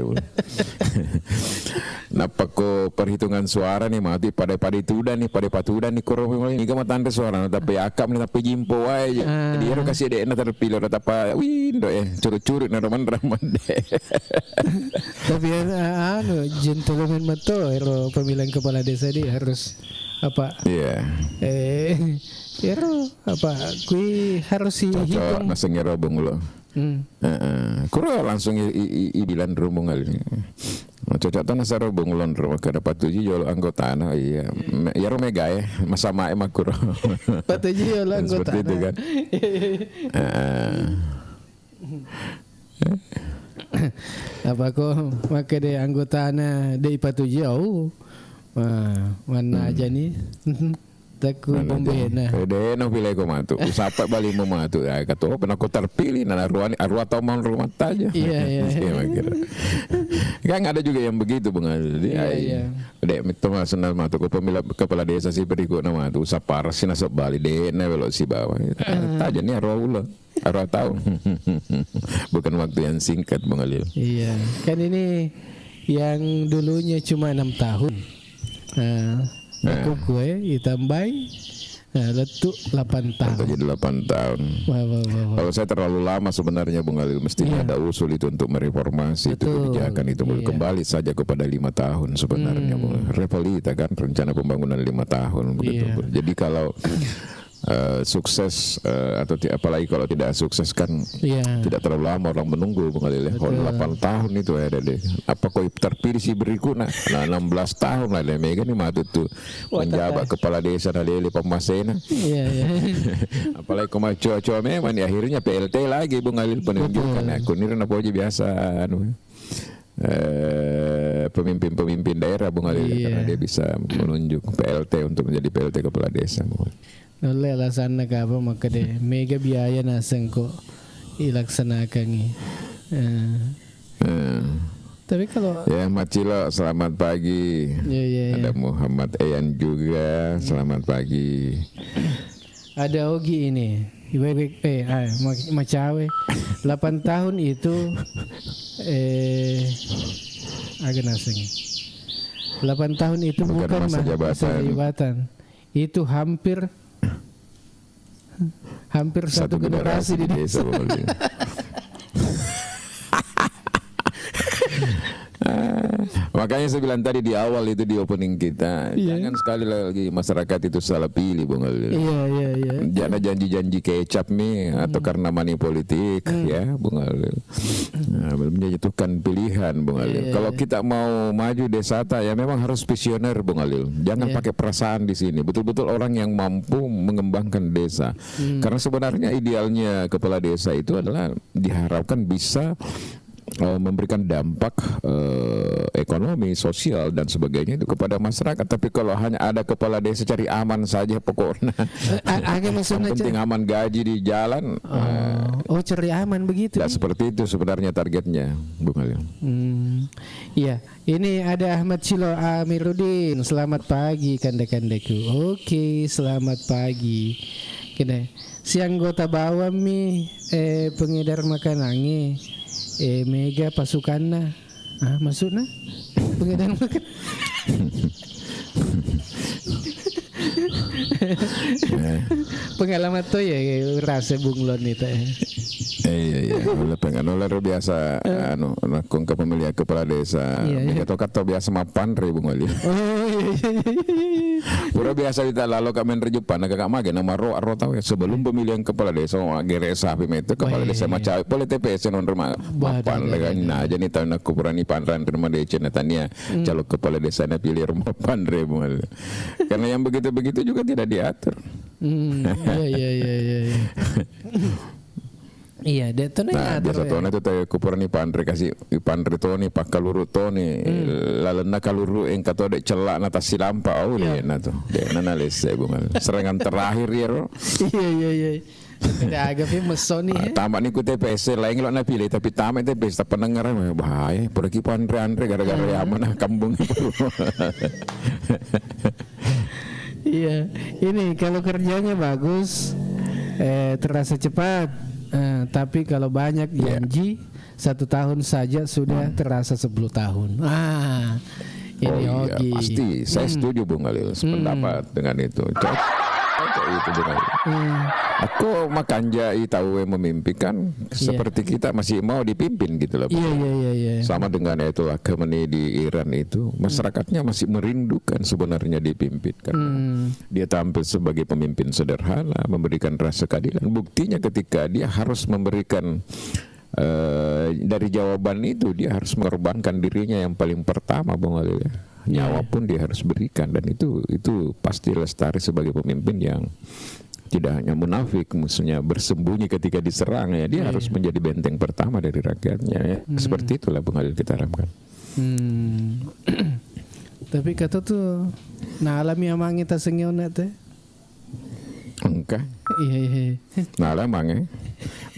C: Napa ko perhitungan suara nih mati pada patudan nih koro ini kama tanda suara tapi akam nih tapi jimpo aja jadi harus kasih dek na terpilih tapi windo curut-curut na raman deh
B: tapi gentleman mato hero pemilihan kepala desa dia harus apa apa kui harus hitung
C: nasa ngero bung lo kuro langsung ibilan rumbung kali cocok tanah saro bungulon rumah kada patuji jolo anggota na iya ya romega masama makuro
B: patuji jolo anggota
C: seperti itu kan
B: apa kok maka de anggota na de patuji mana aja nih Taku pembina.
C: Kede no pilih ko matu. Usapa bali mo matu. Kato pernah ko terpilih na arwah tau mau rumah aja.
B: Iya.
C: Kan ada juga yang begitu Bang. Iya. Dek mito senal matu ko pemilihan kepala desa si berikut nama tu sapar sina sok bali de na belok si bawah. Taja ni arwah ulo. Arwah tahu. Bukan waktu yang singkat Bang Alil.
B: Iya. Kan ini yang dulunya cuma 6 tahun. Aku gue ditambah letuk 8 tahun.
C: Jadi 8 tahun.
B: Wah.
C: Kalau saya terlalu lama sebenarnya Bung Alil mestinya ada usul itu untuk mereformasi itu kebijakan itu kembali saja kepada 5 tahun sebenarnya. Revalita kan rencana pembangunan 5 tahun begitu. Jadi kalau sukses atau apalagi kalau tidak sukses kan tidak terlalu lama orang menunggu Bung Alil. Kalau 8 tahun itu ada deh. Apa kau terpilih si berikutnya? Nah 16 tahun lah deh. Mega nih mati tuh menjabat kepala desa dari pemasena.
B: Iya.
C: Apalagi kau coba memang akhirnya PLT lagi Bung Alil penunjukan. Aku ini apa aja biasa. Pemimpin daerah Bung Alil karena dia bisa menunjuk PLT untuk menjadi PLT kepala desa.
B: Oleh alasan nak apa maka deh mega biaya naseng kok ilaksanakan ni. Tapi kalau
C: Macilo selamat pagi. Ada Muhammad Eyan juga selamat pagi.
B: Ada Ogi ini. Macawe 8 tahun itu agak naseng. 8 tahun itu bukan masa jabatan. Itu hampir satu generasi di desa.
C: Makanya saya bilang tadi di awal itu di opening kita, jangan sekali lagi masyarakat itu salah pilih, Bung Alil.
B: Iya.
C: Jangan janji-janji kecap nih atau karena money politik ya, Bung Alil. Nah, menjatuhkan pilihan, Bung Alil. Kalau kita mau maju desata ya memang harus visioner, Bung Alil. Jangan pakai perasaan di sini. Betul-betul orang yang mampu mengembangkan desa. Karena sebenarnya idealnya kepala desa itu adalah diharapkan bisa memberikan dampak ekonomi, sosial dan sebagainya itu kepada masyarakat. Tapi kalau hanya ada kepala desa cari aman saja pokoknya, yang penting aman gaji di jalan.
B: Cari aman begitu.
C: Tidak seperti itu sebenarnya targetnya, Bung Alil.
B: Iya, ini ada Ahmad Cilo Amiruddin. Selamat pagi kanda-kandaku. Oke, selamat pagi. Kena si anggota bawah mi pengedar makanannya. Mega pasukanna. Maksudnya pengedar makan. Pengalaman tuh ya rasa bunglon itu.
C: Iya. Oleh pengen luar biasa. Nakung ke pemilihan kepala desa. Mega tokat to biasa mapan Bung Alil. Pura biasa kita lalu kami rejupan agak mage nama ro tahu ya sebelum pemilihan kepala desa geresa itu kepala desa macam boleh TPS non rumah mapan dengan nah jadi tahun aku berani panran rumah desa natania calon kepala desa na pilih rumah pandre Bung Alil. Karena yang begitu juga tidak diatur.
B: Iya. Iya,
C: nah, biasa tuh itu tayo kupuran ni pandre kasih pandre to ni pakaluru to ni lalena kaluru yang kata dek celak nata silampa deh na tuh dek nanalis saya Bung Alil. Serangan terakhir ya ro.
B: Iya. Ada agak meson nih.
C: Tamat ni ku TPS lain lo na pilih tapi tamat TPS tak pendengar bahaya pergi pandre gara-gara ya mana kampung.
B: Iya, ini kalau kerjanya bagus, terasa cepat. Tapi kalau banyak janji 1 tahun saja sudah terasa 10 tahun. Ini Ogi.
C: Pasti, saya setuju Bung Alil sependapat dengan itu. Itu Bung Alil. Aku makanja tahu yang memimpikan seperti kita masih mau dipimpin gitu loh.
B: Iya.
C: Sama dengan itulah Khamenei di Iran itu masyarakatnya masih merindukan sebenarnya dipimpin karena dia tampil sebagai pemimpin sederhana, memberikan rasa keadilan. Buktinya ketika dia harus memberikan dari jawaban itu dia harus mengorbankan dirinya yang paling pertama Bung Alil ya. Nyawa pun dia harus berikan dan itu pasti lestari sebagai pemimpin yang tidak hanya munafik, maksudnya bersembunyi ketika diserang ya dia harus menjadi benteng pertama dari rakyatnya ya. Seperti itulah Bung Alil kita harapkan.
B: Tapi kata tuh alami amang kita sengion teh.
C: Engkau.
B: Iya.
C: Nah lah mange.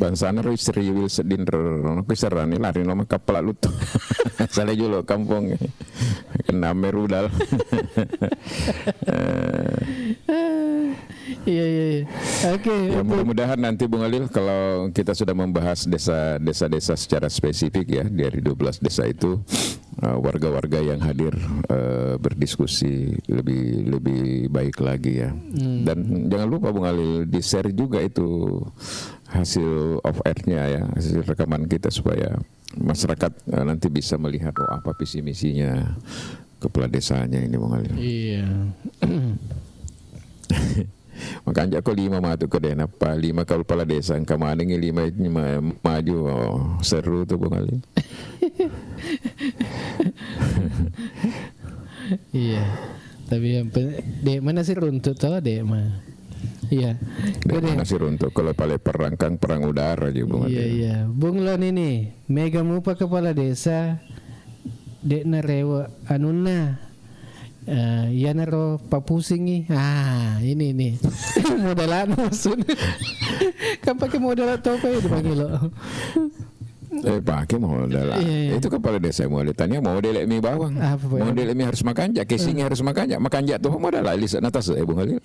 C: Bansana ro istri wil sedin ro kisarani lari nama kapal lut. Sale julo kampung. Kena merudal.
B: Iya. Oke.
C: Ya, mudah-mudahan nanti Bung Alil kalau kita sudah membahas desa-desa secara spesifik ya dari 12 desa itu warga-warga yang hadir berdiskusi lebih baik lagi ya. Dan jangan lupa Bung Alil di-share juga itu hasil off air-nya ya, hasil rekaman kita supaya masyarakat nanti bisa melihat apa visi misinya kepala desanya ini Bung Alil.
B: Iya.
C: Makanya aku 5 matu ke dena apa 5 kepala desa yang kemarin 5 maju seru tuh Bung Alil.
B: Iya. Tapi yang dek mana sih runtut tau dek mah. Iya.
C: Dek mana sih runtut kalau paling perangkang perang udara aja Bung Alil.
B: Iya. Bung Lon ini mega mupa kepala desa dek narewa anuna. Ya naro papusing nih. Ini nih. Modelan maksudnya. Kan pakai model atau apa itu panggil lo?
C: Pakai modal. Itu kepala desa mau ditanya mau delek mi bawang. Mau delek mi harus makan jak, casingnya harus makan jak. Makan jak tuh modal lah lisan atas Bung Alil.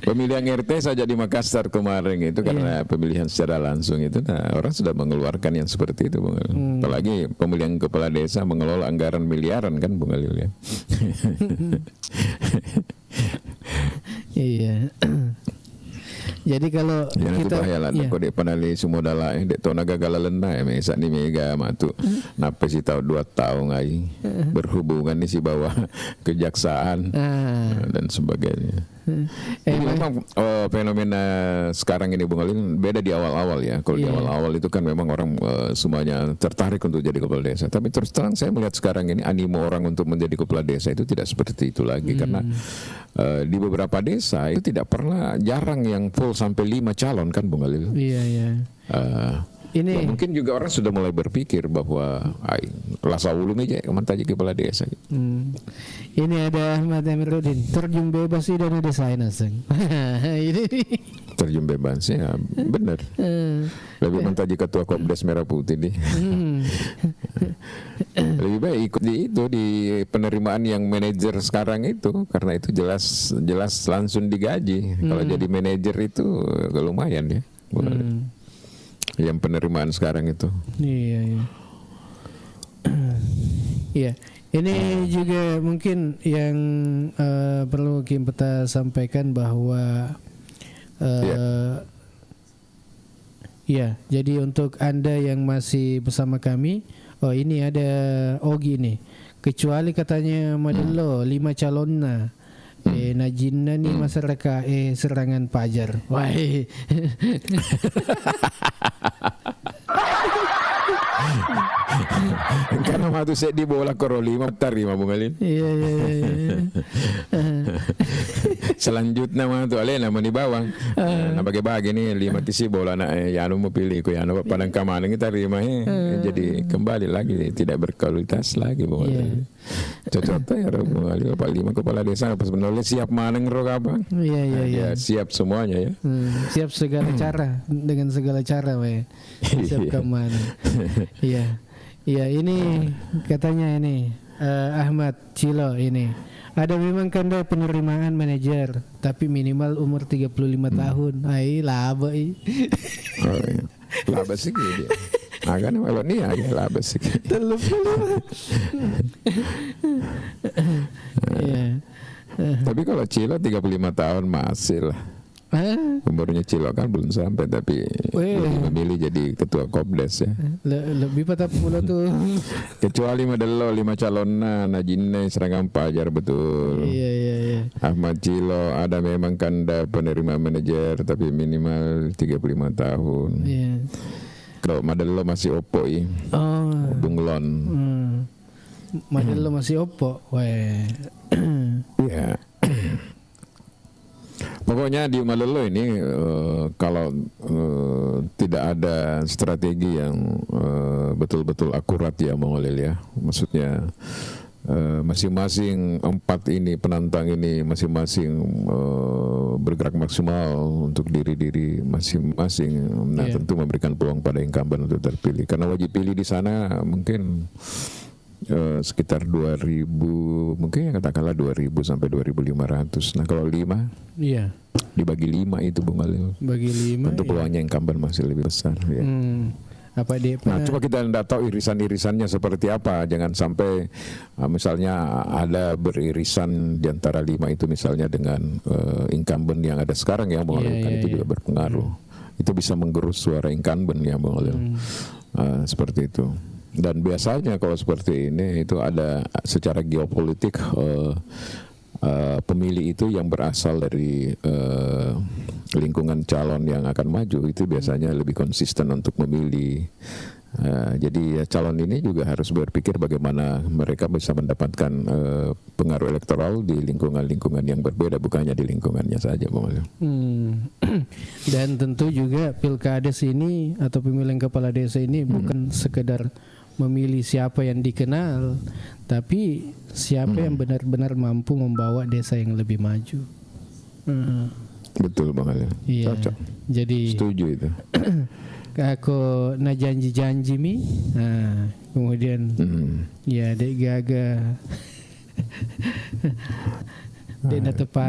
C: Pemilihan RT saja di Makassar kemarin itu karena pemilihan secara langsung itu orang sudah mengeluarkan yang seperti itu Bung Alil. Apalagi pemilihan kepala desa mengelola anggaran miliaran kan Bung Alil ya.
B: Iya. Jadi kalau
C: Jangan
B: kita
C: itu bahaya lah. Kau dek panali semua dalam dek tau naga gala lena mesa ni mega matu. Napa sih tahu 2 tahun ai berhubungan ni si bawah kejaksaan dan sebagainya. Jadi memang fenomena sekarang ini Bung Alin beda di awal-awal ya. Kalau di awal-awal itu kan memang orang semuanya tertarik untuk jadi kepala desa. Tapi terus terang saya melihat sekarang ini animo orang untuk menjadi kepala desa itu tidak seperti itu lagi karena di beberapa desa itu tidak pernah, jarang yang full sampai 5 calon kan Bung Alil.
B: Iya iya. Ini
C: Mungkin juga orang sudah mulai berpikir bahwa lasa ulu meja kemantaji kepala desa.
B: Ini ada Ahmad Amiruddin, terjun bebas di dana desa Inaseng. Ini
C: Terjun bebas ya, benar. Lebih mentaji ketua Kopdes Merah Putih nih. Lebih baik ikut di itu, di penerimaan yang manajer sekarang itu, karena itu jelas langsung digaji. Kalau jadi manajer itu lumayan ya. Yang penerimaan sekarang itu.
B: Iya iya. Iya. Ini juga mungkin yang perlu kita sampaikan bahwa ya, jadi untuk Anda yang masih bersama kami, ini ada Ogi nih. Kecuali katanya Madelo 5 calonna. Najinna nih masyarakat serangan pajar. Wah.
C: Karena waktu saya di bola korolima tarima Bung Alin.
B: Iya.
C: Selanjutnya mah tuh alena mani bawang. Nah bagi-bagi nih 5 tisi bola nak Yano mau pilih ku Yano padang kamanang kita terima jadi kembali lagi tidak berkualitas lagi Bung Alin. Cocok ya Bung Alin Pak 5 kepala desa pas menulis siap maneng ro apa? Iya. Siap semuanya ya.
B: Siap segala cara, dengan segala cara we. Siap kemana? Iya. Iya, ini katanya ini Ahmad Cilo ini. Ada memang kanda penerimaan manajer, tapi minimal umur 35 tahun. Ai laba
C: laba sih dia. Agak kalau ni agak laba sih.
B: Iya.
C: Tapi kalau Cilo 35 tahun masih lah. Umurnya Cilo kan belum sampai tapi lebih memilih jadi ketua Kopdes ya.
B: Lebih patah pula tuh.
C: Kecuali Madelo 5 calon Najinne seragam pajar betul.
B: Iya.
C: Ahmad Cilo ada memang kanda penerima manajer tapi minimal 35 tahun.
B: Iya.
C: Kalau Madelo masih opo bunglon.
B: Madelo masih opo.
C: Iya. Pokoknya di Malelo ini kalau tidak ada strategi yang betul-betul akurat ya Bang Olil ya. Maksudnya masing-masing 4 ini penantang ini masing-masing bergerak maksimal untuk diri masing-masing. Nah tentu memberikan peluang pada incumbent untuk terpilih. Karena wajib pilih di sana mungkin sekitar 2.000 mungkin katakanlah 2.000 sampai 2.500. Nah kalau 5 dibagi 5 itu Bung Alil
B: bagi 5
C: tentu peluangnya incumbent masih lebih besar ya.
B: Apa dia
C: Nah coba kita tidak tahu irisan-irisannya seperti apa. Jangan sampai misalnya ada beririsan di antara 5 itu misalnya dengan incumbent yang ada sekarang ya Bung Alil. Kan itu juga berpengaruh. Itu bisa menggerus suara incumbent ya Bung Alil. Seperti itu. Dan biasanya kalau seperti ini itu ada secara geopolitik pemilih itu yang berasal dari lingkungan calon yang akan maju itu biasanya lebih konsisten untuk memilih. Jadi calon ini juga harus berpikir bagaimana mereka bisa mendapatkan pengaruh elektoral di lingkungan-lingkungan yang berbeda, bukan hanya di lingkungannya saja.
B: Dan tentu juga pilkades ini atau pemilihan kepala desa ini bukan sekedar memilih siapa yang dikenal, tapi siapa yang benar-benar mampu membawa desa yang lebih maju.
C: Betul Bang Ali.
B: Iya.
C: Cocok.
B: Jadi
C: setuju itu.
B: Aku na janji-janji mi. Nah, kemudian ya dek gaga.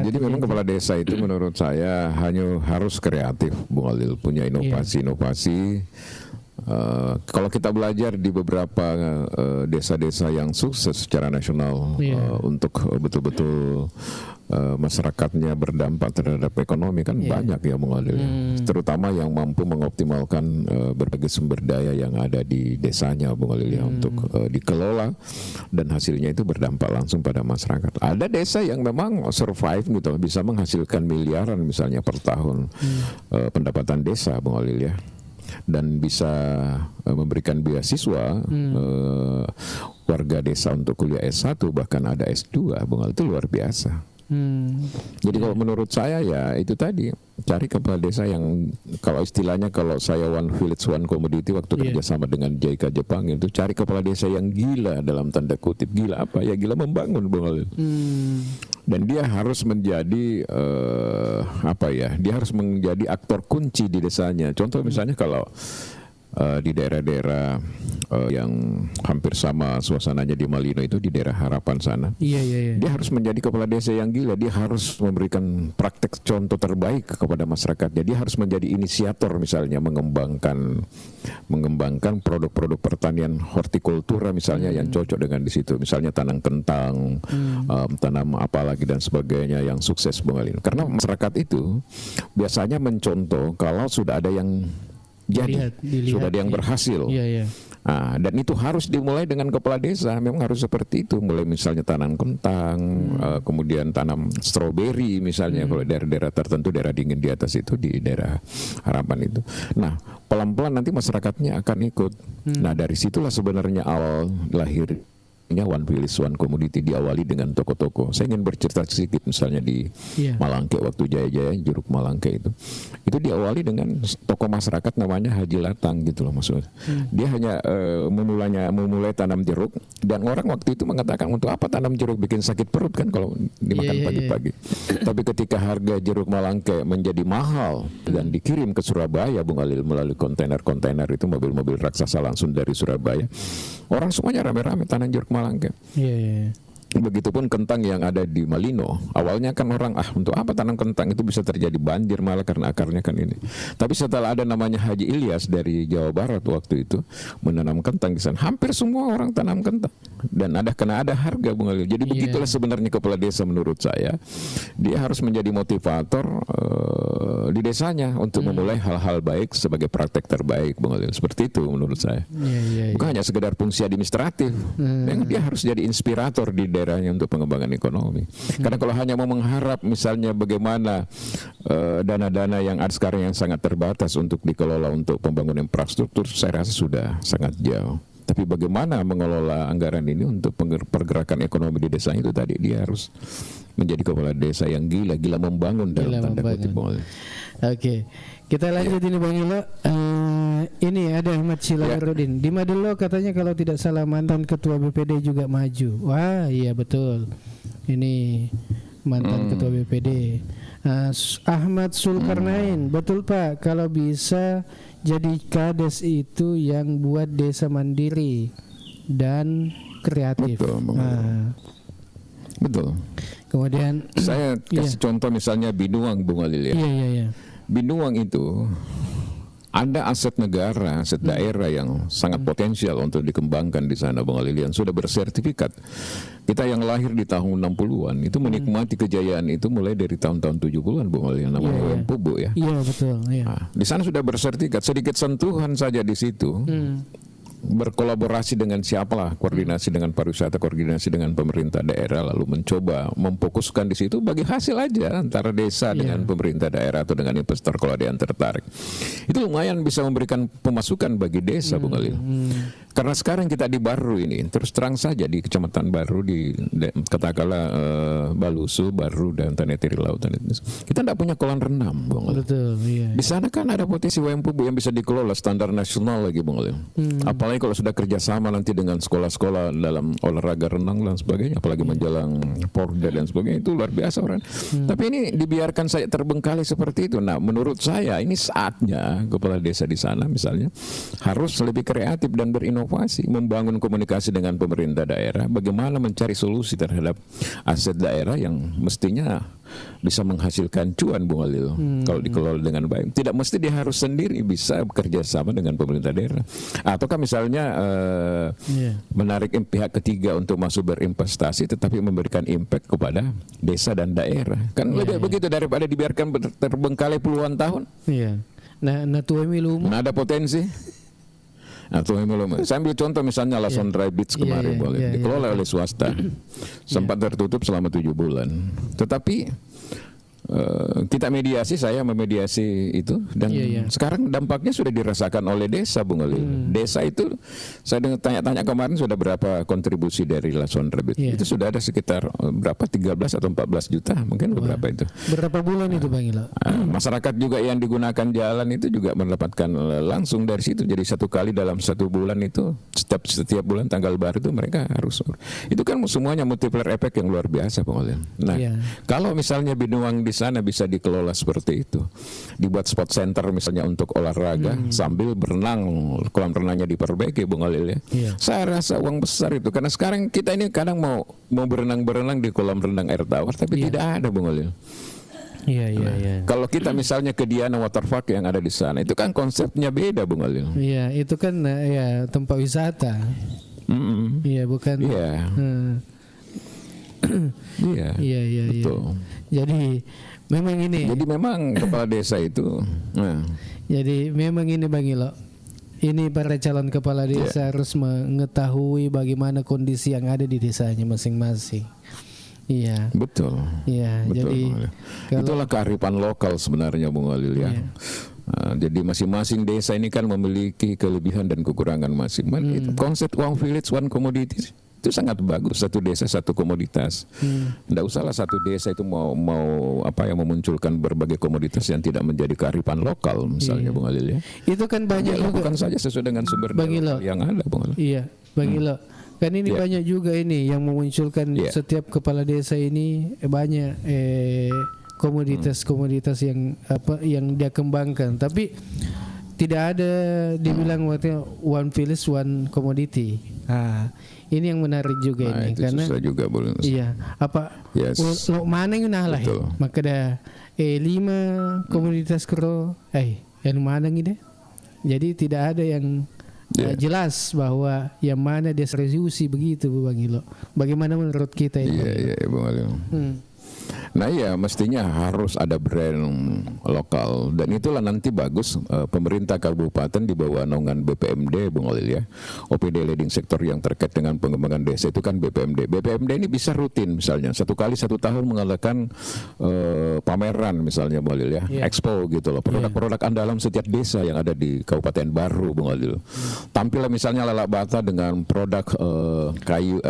C: Jadi memang kepala desa itu menurut saya hanya harus kreatif, Bung Alil, punya inovasi-inovasi. Kalau kita belajar di beberapa desa-desa yang sukses secara nasional untuk betul-betul masyarakatnya berdampak terhadap ekonomi kan banyak ya Bung Adil, terutama yang mampu mengoptimalkan berbagai sumber daya yang ada di desanya Bung Adil untuk dikelola dan hasilnya itu berdampak langsung pada masyarakat. Ada desa yang memang survive gitu, bisa menghasilkan miliaran misalnya per tahun pendapatan desa Bung Adil ya, dan bisa memberikan beasiswa warga desa untuk kuliah S1 bahkan ada S2 Bung Adil, itu luar biasa. Jadi kalau menurut saya ya itu tadi, cari kepala desa yang kalau istilahnya, kalau saya One Village One Commodity waktu kerjasama dengan JICA Jepang itu, cari kepala desa yang gila dalam tanda kutip. Gila apa ya? Gila membangun Bung Alil. Dan dia harus menjadi apa ya? Dia harus menjadi aktor kunci di desanya. Contoh misalnya kalau di daerah-daerah yang hampir sama suasananya di Malino itu, di daerah Harapan sana. Dia harus menjadi kepala desa yang gila. Dia harus memberikan praktek contoh terbaik kepada masyarakatnya. Dia harus menjadi inisiator misalnya mengembangkan produk-produk pertanian hortikultura misalnya yang cocok dengan di situ. Misalnya tanam kentang, tanam apa lagi dan sebagainya yang sukses Bung Alin. Karena masyarakat itu biasanya mencontoh kalau sudah ada yang jadi, sudah ada yang berhasil. Nah, dan itu harus dimulai dengan kepala desa. Memang harus seperti itu. Mulai misalnya tanam kentang, kemudian tanam stroberi misalnya. Kalau daerah-daerah tertentu, daerah dingin di atas itu, di daerah Harapan itu. Nah, pelan-pelan nanti masyarakatnya akan ikut. Nah, dari situlah sebenarnya awal lahir One Village One Commodity, diawali dengan toko-toko. Saya ingin bercerita sedikit misalnya di Malangke waktu Jaya-Jaya, Jeruk Malangke itu diawali dengan toko masyarakat namanya Haji Latang gitu loh maksudnya. Dia hanya memulai tanam jeruk, dan orang waktu itu mengatakan untuk apa tanam jeruk, bikin sakit perut kan kalau dimakan pagi-pagi. Tapi ketika harga jeruk Malangke menjadi mahal dan dikirim ke Surabaya Bung Alil melalui kontainer-kontainer itu, mobil-mobil raksasa langsung dari Surabaya, orang semuanya rame-rame tanam jeruk Malangke. Begitupun kentang yang ada di Malino. Awalnya kan orang untuk apa tanam kentang, itu bisa terjadi banjir malah karena akarnya kan ini. Tapi setelah ada namanya Haji Ilyas dari Jawa Barat waktu itu menanam kentang di sana, hampir semua orang tanam kentang dan karena ada harga Bung Alil. Jadi begitulah sebenarnya kepala desa menurut saya. Dia harus menjadi motivator di desanya untuk memulai hal-hal baik sebagai praktek terbaik Bung Alil. Seperti itu menurut saya. Bukan hanya sekedar fungsi administratif. Dia harus jadi inspirator di daerahnya untuk pengembangan ekonomi. Karena kalau hanya mau mengharap misalnya bagaimana dana-dana yang ada sekarang yang sangat terbatas untuk dikelola untuk pembangunan infrastruktur, saya rasa sudah sangat jauh. Tapi bagaimana mengelola anggaran ini untuk pergerakan ekonomi di desa itu tadi, dia harus menjadi kepala desa yang gila membangun dalam tanda kutip.
B: Oke, kita lanjut ini Bang Ilo. Ini ada Ahmad Silaruddin di Madelo, katanya kalau tidak salah mantan ketua BPD juga maju. Wah iya betul, ini mantan ketua BPD. Ahmad Sulkarnain, betul Pak, kalau bisa jadi kades itu yang buat desa mandiri dan kreatif.
C: Betul.
B: Kemudian
C: saya kasih contoh misalnya Binuang Bung Alil ya. Binuang itu ada aset negara, aset daerah yang sangat potensial untuk dikembangkan di sana Bung Alil, yang sudah bersertifikat. Kita yang lahir di tahun 60-an itu menikmati kejayaan itu mulai dari tahun-tahun 70-an Bung Alil, namanya Wempubu ya.
B: Iya betul.
C: Nah, di sana sudah bersertifikat, sedikit sentuhan saja di situ. Berkolaborasi dengan siapalah, koordinasi dengan pariwisata, koordinasi dengan pemerintah daerah, lalu mencoba memfokuskan di situ bagi hasil aja antara desa dengan pemerintah daerah atau dengan investor kalau ada yang tertarik. Itu lumayan bisa memberikan pemasukan bagi desa Bung Alil. Karena sekarang kita di Baru ini, terus terang saja di Kecamatan Baru, di katakanlah Balusu, Baru dan Tanetiri Lautan itu, kita tidak punya kolam renang Bung Alil. Di sana kan ada potensi Wempubu yang bisa dikelola standar nasional lagi Bung Alil. Apalagi kalau sudah kerjasama nanti dengan sekolah-sekolah dalam olahraga renang dan sebagainya, apalagi menjelang Porda dan sebagainya, itu luar biasa orang. Tapi ini dibiarkan saja terbengkalai seperti itu. Nah, menurut saya ini saatnya kepala desa di sana misalnya harus lebih kreatif dan berinovasi, membangun komunikasi dengan pemerintah daerah, bagaimana mencari solusi terhadap aset daerah yang mestinya bisa menghasilkan cuan Bung Alil kalau dikelola dengan baik. Tidak mesti dia harus sendiri, bisa bekerja sama dengan pemerintah daerah. Ataukah misalnya misalnya menarik pihak ketiga untuk masuk berinvestasi, tetapi memberikan impact kepada desa dan daerah. Kan lebih begitu daripada dibiarkan terbengkalai puluhan tahun.
B: Iya. Nah tuai milumu.
C: Nah, ada potensi. Atau saya ambil contoh misalnya Lason Dry Beach kemarin dikelola oleh swasta, sempat tertutup selama 7 bulan. Tetapi kita mediasi, saya memediasi itu, dan sekarang dampaknya sudah dirasakan oleh desa, Bung Alil. Desa itu saya dengar tanya-tanya kemarin sudah berapa kontribusi dari Lason Dry Beach. Itu sudah ada sekitar berapa 13 atau 14 juta mungkin berapa itu.
B: Berapa bulan itu Bang Ilo?
C: Masyarakat juga yang digunakan jalan itu juga mendapatkan langsung dari situ. Jadi satu kali dalam 1 bulan itu setiap bulan tanggal baru itu mereka harus. Itu kan semuanya multiplier effect yang luar biasa, Bung Alil. Nah, kalau misalnya Binuang di sana bisa dikelola seperti itu, dibuat spot center misalnya untuk olahraga sambil berenang, kolam renangnya diperbaiki, Bung Alil ya. Saya rasa uang besar itu, karena sekarang kita ini kadang mau berenang di kolam renang air tawar, tapi tidak ada, Bung Alil.
B: Iya.
C: Kalau kita misalnya ke Diana Waterpark yang ada di sana, itu kan konsepnya beda, Bung Alil.
B: Iya, itu kan tempat wisata. Iya, bukan.
C: Iya. Iya. Betul.
B: Jadi memang
C: kepala desa itu.
B: Jadi memang ini Bang Ilo. Ini para calon kepala desa harus mengetahui bagaimana kondisi yang ada di desanya masing-masing. Iya.
C: Betul.
B: Iya. Jadi
C: itulah kearifan lokal sebenarnya, Bung Alil ya. Jadi masing-masing desa ini kan memiliki kelebihan dan kekurangan masing-masing. Konsep one village one commodity itu sangat bagus. Satu desa satu komoditas. Tidak usahlah satu desa itu mau memunculkan berbagai komoditas yang tidak menjadi kearifan lokal misalnya, Bung Alil ya.
B: Itu kan banyak juga.
C: Lakukan saja sesuai dengan sumber daya yang ada, Bung Alil.
B: Iya, Bang Ilo. Kan ini banyak juga ini yang memunculkan setiap kepala desa ini banyak komoditas-komoditas yang dia kembangkan, tapi tidak ada dibilang one village one commodity. Ini yang menarik juga ini,
C: itu
B: karena
C: susah juga, boleh.
B: Iya, lo mana yang lah, maka ada 5 komoditas kero, yang mana ini deh. Jadi tidak ada yang jelas bahwa yang mana distribusi begitu, Bang Ilo. Bagaimana menurut kita ini?
C: Iya, Bang Ilo. Nah ya, mestinya harus ada brand lokal, dan itulah nanti bagus pemerintah kabupaten di bawah naungan BPMD, Bung Alil ya. OPD leading sektor yang terkait dengan pengembangan desa itu kan BPMD. BPMD ini bisa rutin misalnya 1 kali 1 tahun mengadakan pameran misalnya, Bung Alil ya, expo gitu loh, produk-produk andalan setiap desa yang ada di Kabupaten Baru, Bung Alil. Tampillah misalnya Lalak Bata dengan produk kayu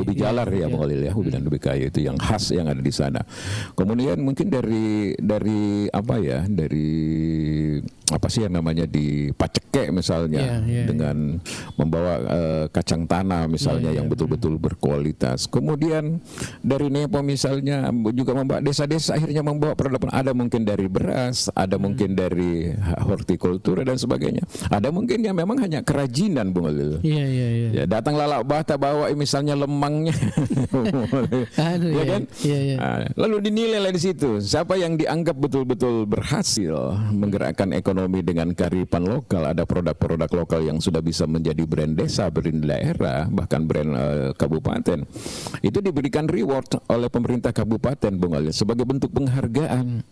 C: ubi jalar ya, Bung Alil ya, ubi dan ubi kayu itu yang khas yang ada di sana. Kemudian mungkin dari apa sih yang namanya di Paceke misalnya, dengan membawa kacang tanah misalnya yang betul-betul berkualitas. Kemudian dari Nepo misalnya juga membawa desa-desa akhirnya membawa produk, ada mungkin dari beras, ada mungkin dari hortikultura dan sebagainya. Ada mungkin yang memang hanya kerajinan, Bung Alil. Ya, datang Lalak Bata bawa misalnya lemangnya. Ya kan? Lalu dinilai di situ siapa yang dianggap betul-betul berhasil menggerakkan ekonomi dengan kearifan lokal, ada produk-produk lokal yang sudah bisa menjadi brand desa, brand daerah, bahkan brand kabupaten. Itu diberikan reward oleh pemerintah kabupaten, Bung Alil, sebagai bentuk penghargaan.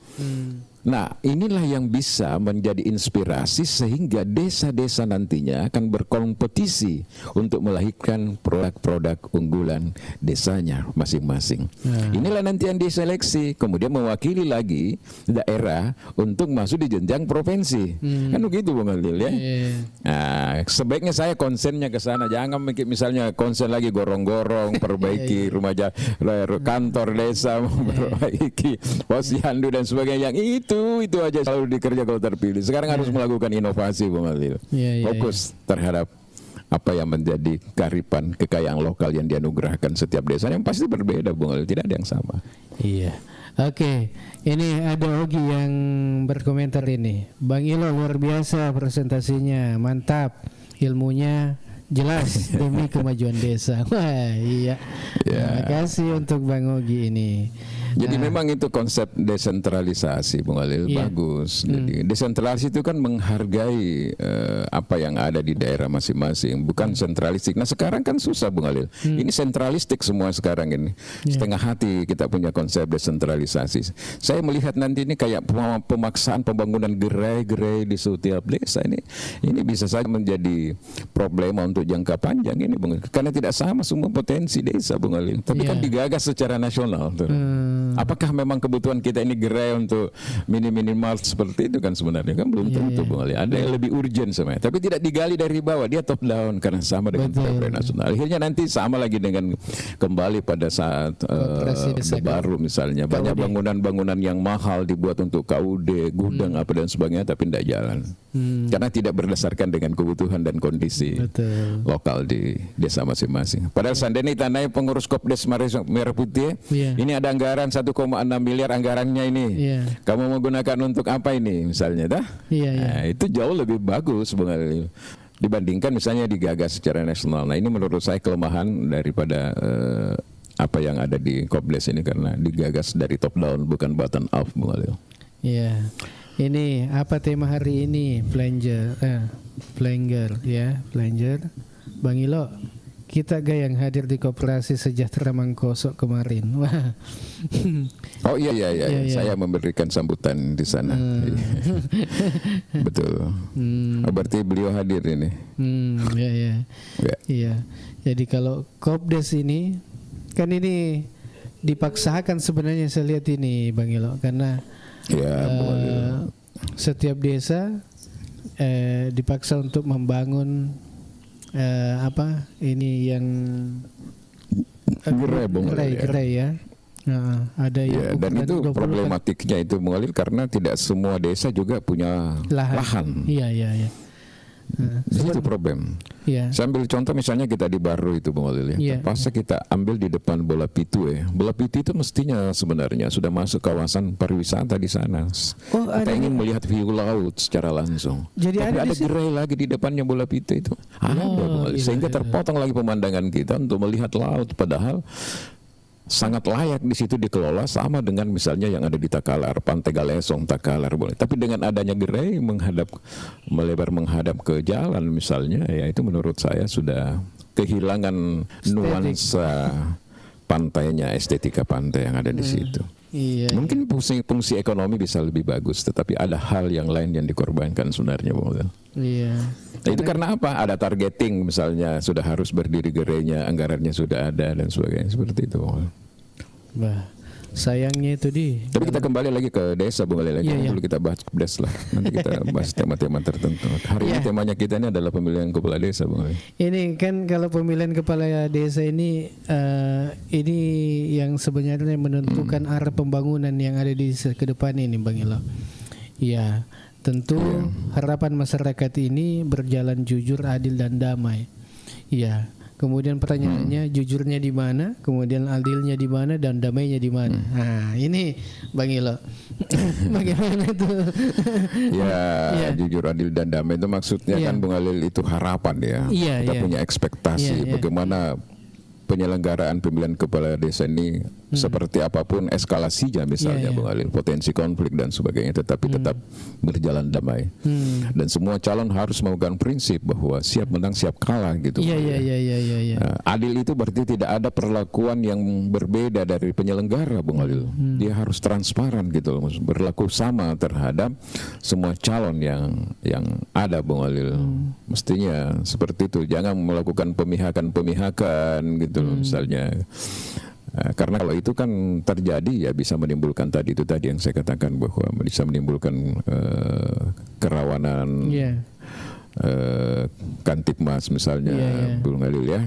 C: Nah, inilah yang bisa menjadi inspirasi sehingga desa-desa nantinya akan berkompetisi untuk melahirkan produk-produk unggulan desanya masing-masing. Inilah nanti yang diseleksi, kemudian mewakili lagi daerah untuk masuk di jenjang provinsi. Kan begitu, Bung Alil ya. Nah, sebaiknya saya konsennya ke sana, jangan misalnya konsen lagi gorong-gorong, perbaiki rumah kantor desa, memperbaiki posyandu dan sebagainya. Yang itu aja selalu dikerja kalau terpilih. Sekarang harus melakukan inovasi, Bung Alil. Fokus terhadap apa yang menjadi kearifan kekayaan lokal yang dianugerahkan setiap desa yang pasti berbeda, Bung Alil, tidak ada yang sama.
B: Iya. Oke, ini ada Ogi yang berkomentar ini. Bang Ilo luar biasa presentasinya, mantap, ilmunya jelas demi kemajuan desa. Wah, iya. Terima kasih untuk Bang Ogi ini.
C: Jadi memang itu konsep desentralisasi, Bung Alil, bagus. Jadi desentralisasi itu kan menghargai apa yang ada di daerah masing-masing, bukan sentralistik. Nah sekarang kan susah, Bung Alil. Ini sentralistik semua sekarang ini. Setengah hati kita punya konsep desentralisasi. Saya melihat nanti ini kayak pemaksaan pembangunan gerai-gerai di setiap desa ini bisa saja menjadi problema untuk jangka panjang ini, Bung Alil. Karena tidak sama semua potensi desa, Bung Alil. Tapi kan digagas secara nasional. Apakah memang kebutuhan kita ini gerai untuk minimal seperti itu kan sebenarnya kan belum tentu, Bung Ali. Ada yang lebih urgent sebenarnya, tapi tidak digali dari bawah, dia top down karena sama dengan program nasional. Akhirnya nanti sama lagi dengan kembali pada saat baru misalnya banyak bangunan-bangunan yang mahal dibuat untuk KUD, gudang apa dan sebagainya, tapi tidak jalan karena tidak berdasarkan dengan kebutuhan dan kondisi lokal di desa masing-masing. Padahal seandainya tanahnya pengurus Kopdes Merah Putih, ini ada anggaran 1,6 miliar anggarannya ini. Kamu menggunakan untuk apa ini misalnya dah? Nah, itu jauh lebih bagus, Bung Ali, dibandingkan misalnya digagas secara nasional. Nah, ini menurut saya kelemahan daripada apa yang ada di Kopdes ini karena digagas dari top down bukan bottom up, Bung Ali.
B: Iya. Ini apa tema hari ini? Flanger ya, Flanger. Bang Ilo, kita yang hadir di Koperasi Sejahtera Mangkosok kemarin. Wah.
C: Oh iya. Saya memberikan sambutan di sana. Betul. Oh, berarti beliau hadir ini.
B: Iya. Jadi kalau Kopdes ini kan ini dipaksakan sebenarnya saya lihat ini, Bang Ilo, karena setiap desa dipaksa untuk membangun ini yang gerai ya. Ada yang
C: dan itu problematiknya itu mengalir karena tidak semua desa juga punya lahan.
B: Iya.
C: Itu problem. Saya ambil contoh misalnya kita di Baru itu, Bung Alil ya. Pas kita ambil di depan Bola Pitu ya. Bola Pitu itu mestinya sebenarnya sudah masuk kawasan pariwisata di sana. Kita ingin melihat view laut secara langsung.
B: Jadi
C: tapi ada gerai lagi di depannya Bola Pitu itu. Bung Alil. Sehingga terpotong lagi pemandangan kita untuk melihat laut, padahal sangat layak di situ dikelola sama dengan misalnya yang ada di Takalar, Pantai Galesong, Takalar boleh. Tapi dengan adanya gerai melebar menghadap ke jalan misalnya, ya itu menurut saya sudah kehilangan nuansa pantainya, estetika pantai yang ada di situ. Mungkin fungsi ekonomi bisa lebih bagus, tetapi ada hal yang lain yang dikorbankan sebenarnya, Bung. Nah, itu karena apa? Ada targeting misalnya sudah harus berdiri gerainya, anggarannya sudah ada dan sebagainya seperti itu.
B: Bah, sayangnya itu
C: Tapi kita kembali lagi ke desa, Bung Ali lagi. Dulu kita bahas Kopdes lah. Nanti kita bahas tema-tema tertentu. Hari ini temanya kita ini adalah pemilihan kepala desa, Bung Ali.
B: Ini kan kalau pemilihan kepala desa ini yang sebenarnya menentukan arah pembangunan yang ada di ke depan ini, Bang Ilo. Ya, tentu harapan masyarakat ini berjalan jujur, adil dan damai. Ya. Kemudian pertanyaannya jujurnya di mana, kemudian adilnya di mana dan damainya di mana. Nah, ini Bang Ilo. Bagaimana itu?
C: Jujur, adil dan damai itu maksudnya kan Bung Alil itu harapan ya. Kita punya ekspektasi bagaimana penyelenggaraan pemilihan kepala desa ini seperti apapun eskalasinya misalnya Bung Alil, potensi konflik dan sebagainya, tetapi tetap berjalan damai. Dan semua calon harus memegang prinsip bahwa siap menang siap kalah gitu. Adil itu berarti tidak ada perlakuan yang berbeda dari penyelenggara, Bung Alil. Dia harus transparan gitu loh, berlaku sama terhadap semua calon yang ada, Bung Alil. Mestinya seperti itu, jangan melakukan pemihakan gitu misalnya. Karena kalau itu kan terjadi ya bisa menimbulkan tadi yang saya katakan bahwa bisa menimbulkan kerawanan Kantipmas misalnya, Bung Alil ya.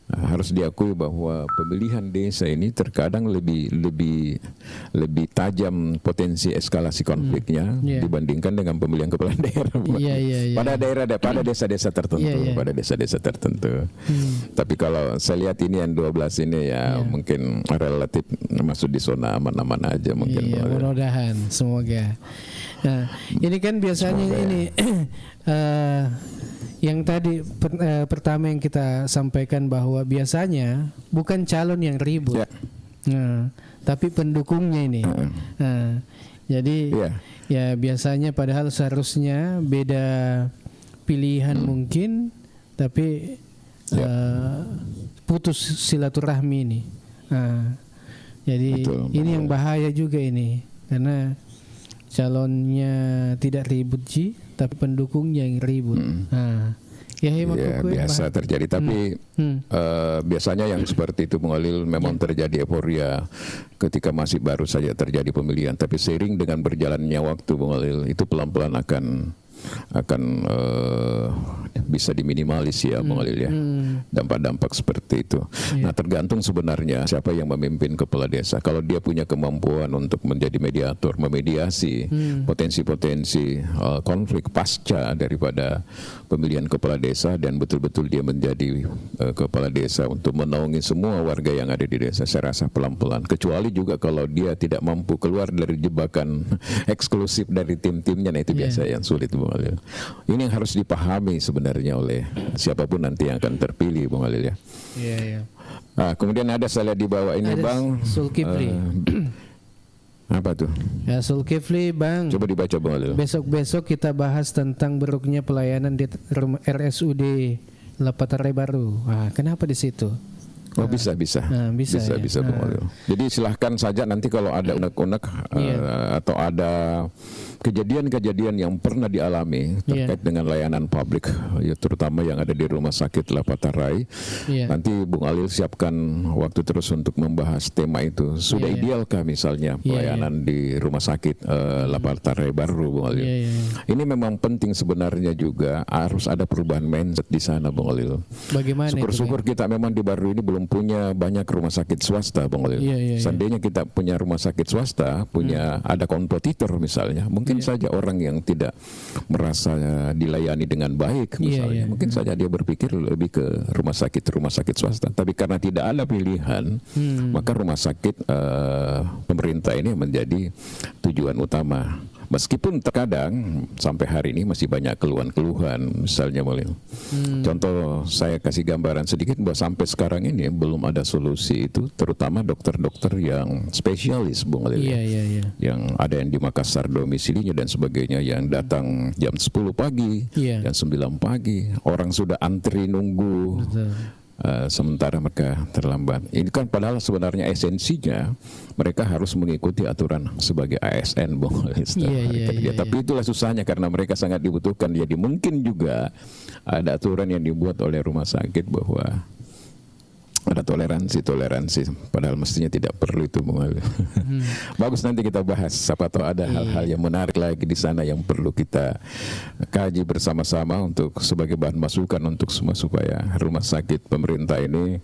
C: Harus diakui bahwa pemilihan desa ini terkadang lebih tajam potensi eskalasi konfliknya dibandingkan dengan pemilihan kepala daerah. Pada desa-desa tertentu. Tapi kalau saya lihat ini yang 12 ini mungkin relatif masuk di zona aman-aman aja mungkin.
B: Mudah-mudahan, semoga. Nah, ini kan biasanya ini yang tadi pertama yang kita sampaikan bahwa biasanya bukan calon yang ribut, Nah, tapi pendukungnya ini. Nah, jadi
C: Iya.
B: ya biasanya padahal seharusnya beda pilihan mungkin, tapi putus silaturahmi ini. Nah, jadi
C: Betul,
B: ini yang bahaya juga ini, karena calonnya tidak ribut tapi pendukungnya yang ribut. Nah, ya
C: biasa terjadi. Tapi biasanya yang seperti itu, Bung Alil, memang terjadi euforia ketika masih baru saja terjadi pemilihan. Tapi seiring dengan berjalannya waktu, Bung Alil, itu pelan-pelan akan bisa diminimalis ya, Bung Alil ya. Dampak-dampak seperti itu. Nah, tergantung sebenarnya siapa yang memimpin kepala desa. Kalau dia punya kemampuan untuk menjadi mediator, memediasi potensi-potensi konflik pasca daripada pemilihan kepala desa, dan betul-betul dia menjadi kepala desa untuk menaungi semua warga yang ada di desa, saya rasa pelan-pelan. Kecuali juga kalau dia tidak mampu keluar dari jebakan eksklusif dari tim-timnya, nah itu biasa yang sulit, Bung Alil. Ini yang harus dipahami sebenarnya oleh siapapun nanti yang akan terpilih, Bung Alil ya.
B: Iya.
C: Nah, kemudian ada saya lihat di bawah ini,
B: Ada
C: Bang.
B: Zulkifli.
C: Apa tuh?
B: Ya, Zulkifli, Bang.
C: Coba dibaca, Bung Alil.
B: Besok-besok kita bahas tentang buruknya pelayanan di rumah RSUD Lapatare Baru. Kenapa di situ?
C: Oh, bisa.
B: Nah, bisa
C: Bung Alil. Jadi silahkan saja nanti kalau ada unek-unek atau ada kejadian-kejadian yang pernah dialami terkait dengan layanan publik, ya terutama yang ada di Rumah Sakit Lapatarai. Nanti Bung Alil siapkan waktu terus untuk membahas tema itu. Sudah idealkah misalnya pelayanan di Rumah Sakit Lapatarai Baru, Bung Alil? Ini memang penting sebenarnya juga, harus ada perubahan mindset di sana, Bung Alil.
B: Bagaimana?
C: Syukur-syukur kita memang di Baru ini belum punya banyak rumah sakit swasta, Bung Alil. Seandainya kita punya rumah sakit swasta, punya ada kompetitor misalnya, mungkin saja orang yang tidak merasa dilayani dengan baik misalnya, mungkin saja dia berpikir lebih ke rumah sakit swasta. Tapi karena tidak ada pilihan, maka rumah sakit pemerintah ini menjadi tujuan utama. Meskipun terkadang sampai hari ini masih banyak keluhan-keluhan, misalnya contoh saya kasih gambaran sedikit bahwa sampai sekarang ini belum ada solusi itu, terutama dokter-dokter yang spesialis, Bung Alil, yang ada yang di Makassar domisilinya dan sebagainya, yang datang jam 10 pagi, jam 9 pagi, orang sudah antri nunggu. Sementara mereka terlambat. Ini kan padahal sebenarnya esensinya mereka harus mengikuti aturan sebagai ASN, Bung. Tapi itulah susahnya karena mereka sangat dibutuhkan. Jadi mungkin juga ada aturan yang dibuat oleh rumah sakit bahwa ada toleransi, padahal mestinya tidak perlu itu, Bung Alil. Bagus, nanti kita bahas. Siapa tahu ada hal-hal yang menarik lagi di sana yang perlu kita kaji bersama-sama untuk sebagai bahan masukan untuk semua, supaya rumah sakit pemerintah ini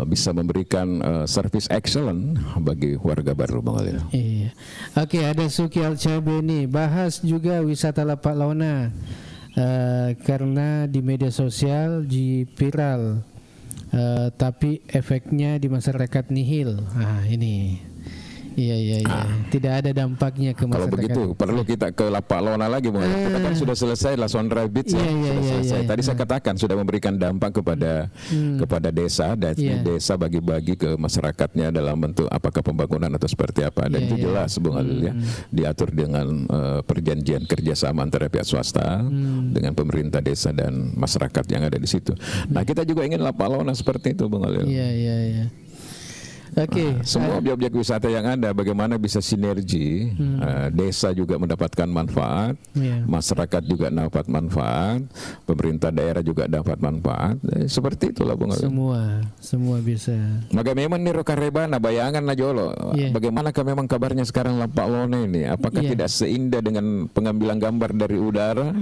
C: bisa memberikan service excellent bagi warga Baru, Bung Alil.
B: Oke, ada Suki Alcabe nih, bahas juga wisata Lapak Launa karena di media sosial viral. Tapi efeknya di masyarakat nihil. Ini tidak ada dampaknya ke masyarakat.
C: Kalau begitu perlu kita ke Lapak Launa lagi, Bung. Kita kan sudah selesai Lason Rabbit, selesai. Tadi saya katakan sudah memberikan dampak kepada desa, dan desa bagi-bagi ke masyarakatnya dalam bentuk apakah pembangunan atau seperti apa, dan itu jelas, Bung Alil ya, diatur dengan perjanjian kerjasama antara pihak swasta dengan pemerintah desa dan masyarakat yang ada di situ. Nah, kita juga ingin Lapak Launa seperti itu, Bung Alil. Semua objek-objek wisata yang ada, bagaimana bisa sinergi, desa juga mendapatkan manfaat, masyarakat juga dapat manfaat, pemerintah daerah juga dapat manfaat, seperti itulah, Bung Alil.
B: Semua bisa.
C: Maka memang Niro Karebana, bayangan Najolo, bagaimanakah memang kabarnya sekarang Lapak Launa ini? Apakah tidak seindah dengan pengambilan gambar dari udara,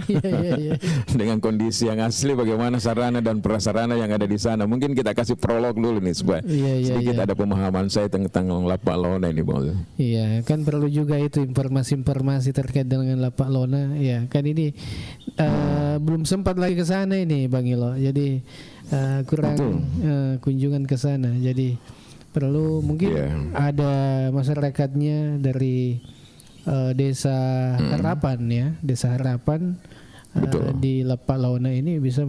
C: dengan kondisi yang asli, bagaimana sarana dan prasarana yang ada di sana? Mungkin kita kasih prolog dulu nih supaya sedikit ada pemahaman saya tentang Lapak Launa ini, Bang.
B: Iya, kan perlu juga itu informasi-informasi terkait dengan Lapak Launa. Ya, kan ini belum sempat lagi ke sana ini, Bang Ilo. Jadi kurang kunjungan ke sana. Jadi perlu mungkin ada masyarakatnya dari Desa Harapan ya, Desa Harapan
C: Betul.
B: di Pak Launa ini bisa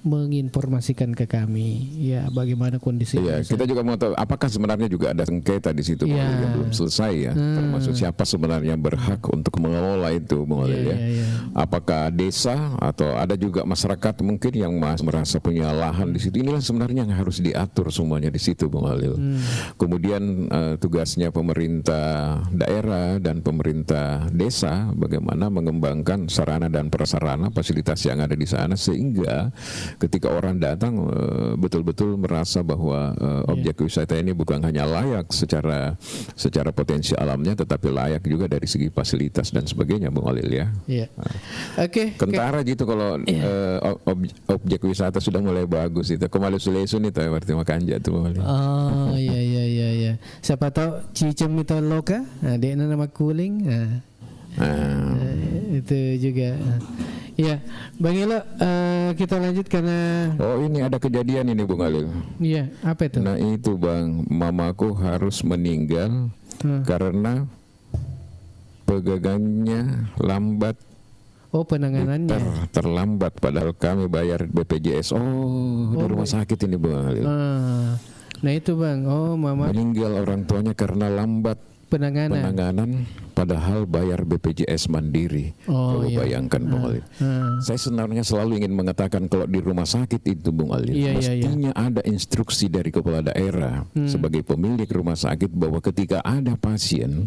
B: menginformasikan ke kami ya bagaimana kondisi.
C: Iya, kita juga mau tahu apakah sebenarnya juga ada sengketa di situ Bung
B: Iya.
C: Alil, yang belum selesai ya, termasuk siapa sebenarnya yang berhak untuk mengelola itu Bung Alil ya.
B: Iya.
C: Apakah desa atau ada juga masyarakat mungkin yang merasa punya lahan di situ. Inilah sebenarnya yang harus diatur semuanya di situ Bung Alil. Kemudian tugasnya pemerintah daerah dan pemerintah desa bagaimana mengembangkan sarana dan prasarana fasilitas yang ada di sana sehingga ketika orang datang betul-betul merasa bahwa objek wisata ini bukan hanya layak secara potensi alamnya tetapi layak juga dari segi fasilitas dan sebagainya Bung Alil ya.
B: Iya. Oke.
C: Kentara gitu kalau objek wisata sudah mulai bagus itu kembali Sulesun itu berarti makanja tuh Bung Alil.
B: Oh iya. Siapa tahu Cicem itu loka, dia nama kuling. Itu juga. Ya, Bang Elo, kita lanjut karena
C: Oh ini ada kejadian ini Bung Alil.
B: iya, apa itu?
C: Nah itu Bang, mamaku harus meninggal karena pegangannya lambat.
B: Oh, penanganannya.
C: Terlambat padahal kami bayar BPJS. Oh di rumah sakit ini Bung Alil.
B: Nah itu Bang, mama
C: Meninggal orang tuanya karena lambat penanganan padahal bayar BPJS mandiri. Coba bayangkan Bung Alil. Saya sebenarnya selalu ingin mengatakan kalau di rumah sakit itu Bung Alil mestinya ada instruksi dari kepala daerah sebagai pemilik rumah sakit bahwa ketika ada pasien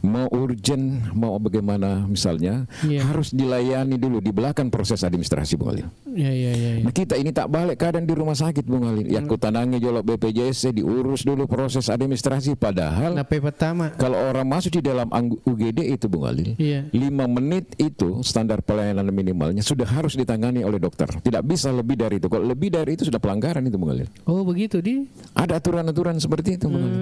C: mau urgent mau bagaimana misalnya harus dilayani dulu di belakang proses administrasi Bung Alil.
B: Iya.
C: Nah kita ini tak balik keadaan di rumah sakit Bung Alil. Ya kutanangi jolok BPJS diurus dulu proses administrasi padahal kalau orang masuk di dalam UGD itu Bung Alil 5 menit itu standar pelayanan minimalnya sudah harus ditangani oleh dokter. Tidak bisa lebih dari itu. Kalau lebih dari itu sudah pelanggaran itu Bung Alil.
B: Oh begitu di?
C: Ada aturan-aturan seperti itu Bung Alil.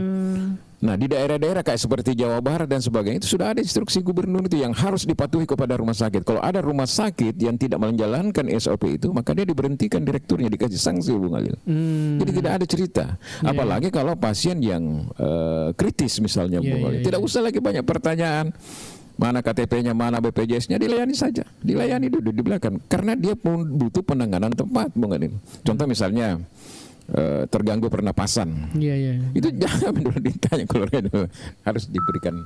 C: Nah di daerah-daerah kayak seperti Jawa Barat dan sebagainya itu sudah ada instruksi gubernur itu yang harus dipatuhi kepada rumah sakit. Kalau ada rumah sakit yang tidak menjalankan SOP itu maka dia diberhentikan direkturnya, dikasih sanksi Bung Alil. Jadi tidak ada cerita. Apalagi kalau pasien yang kritis misalnya Bung Alil. Tidak usah lagi banyak pertanyaan. Mana KTP-nya, mana BPJS-nya, dilayani saja. Dilayani dulu di belakang. Karena dia pun butuh penanganan tepat Bung Alil. Contoh misalnya terganggu pernapasan. Itu jangan dulu ditanya keluarga dulu. Harus diberikan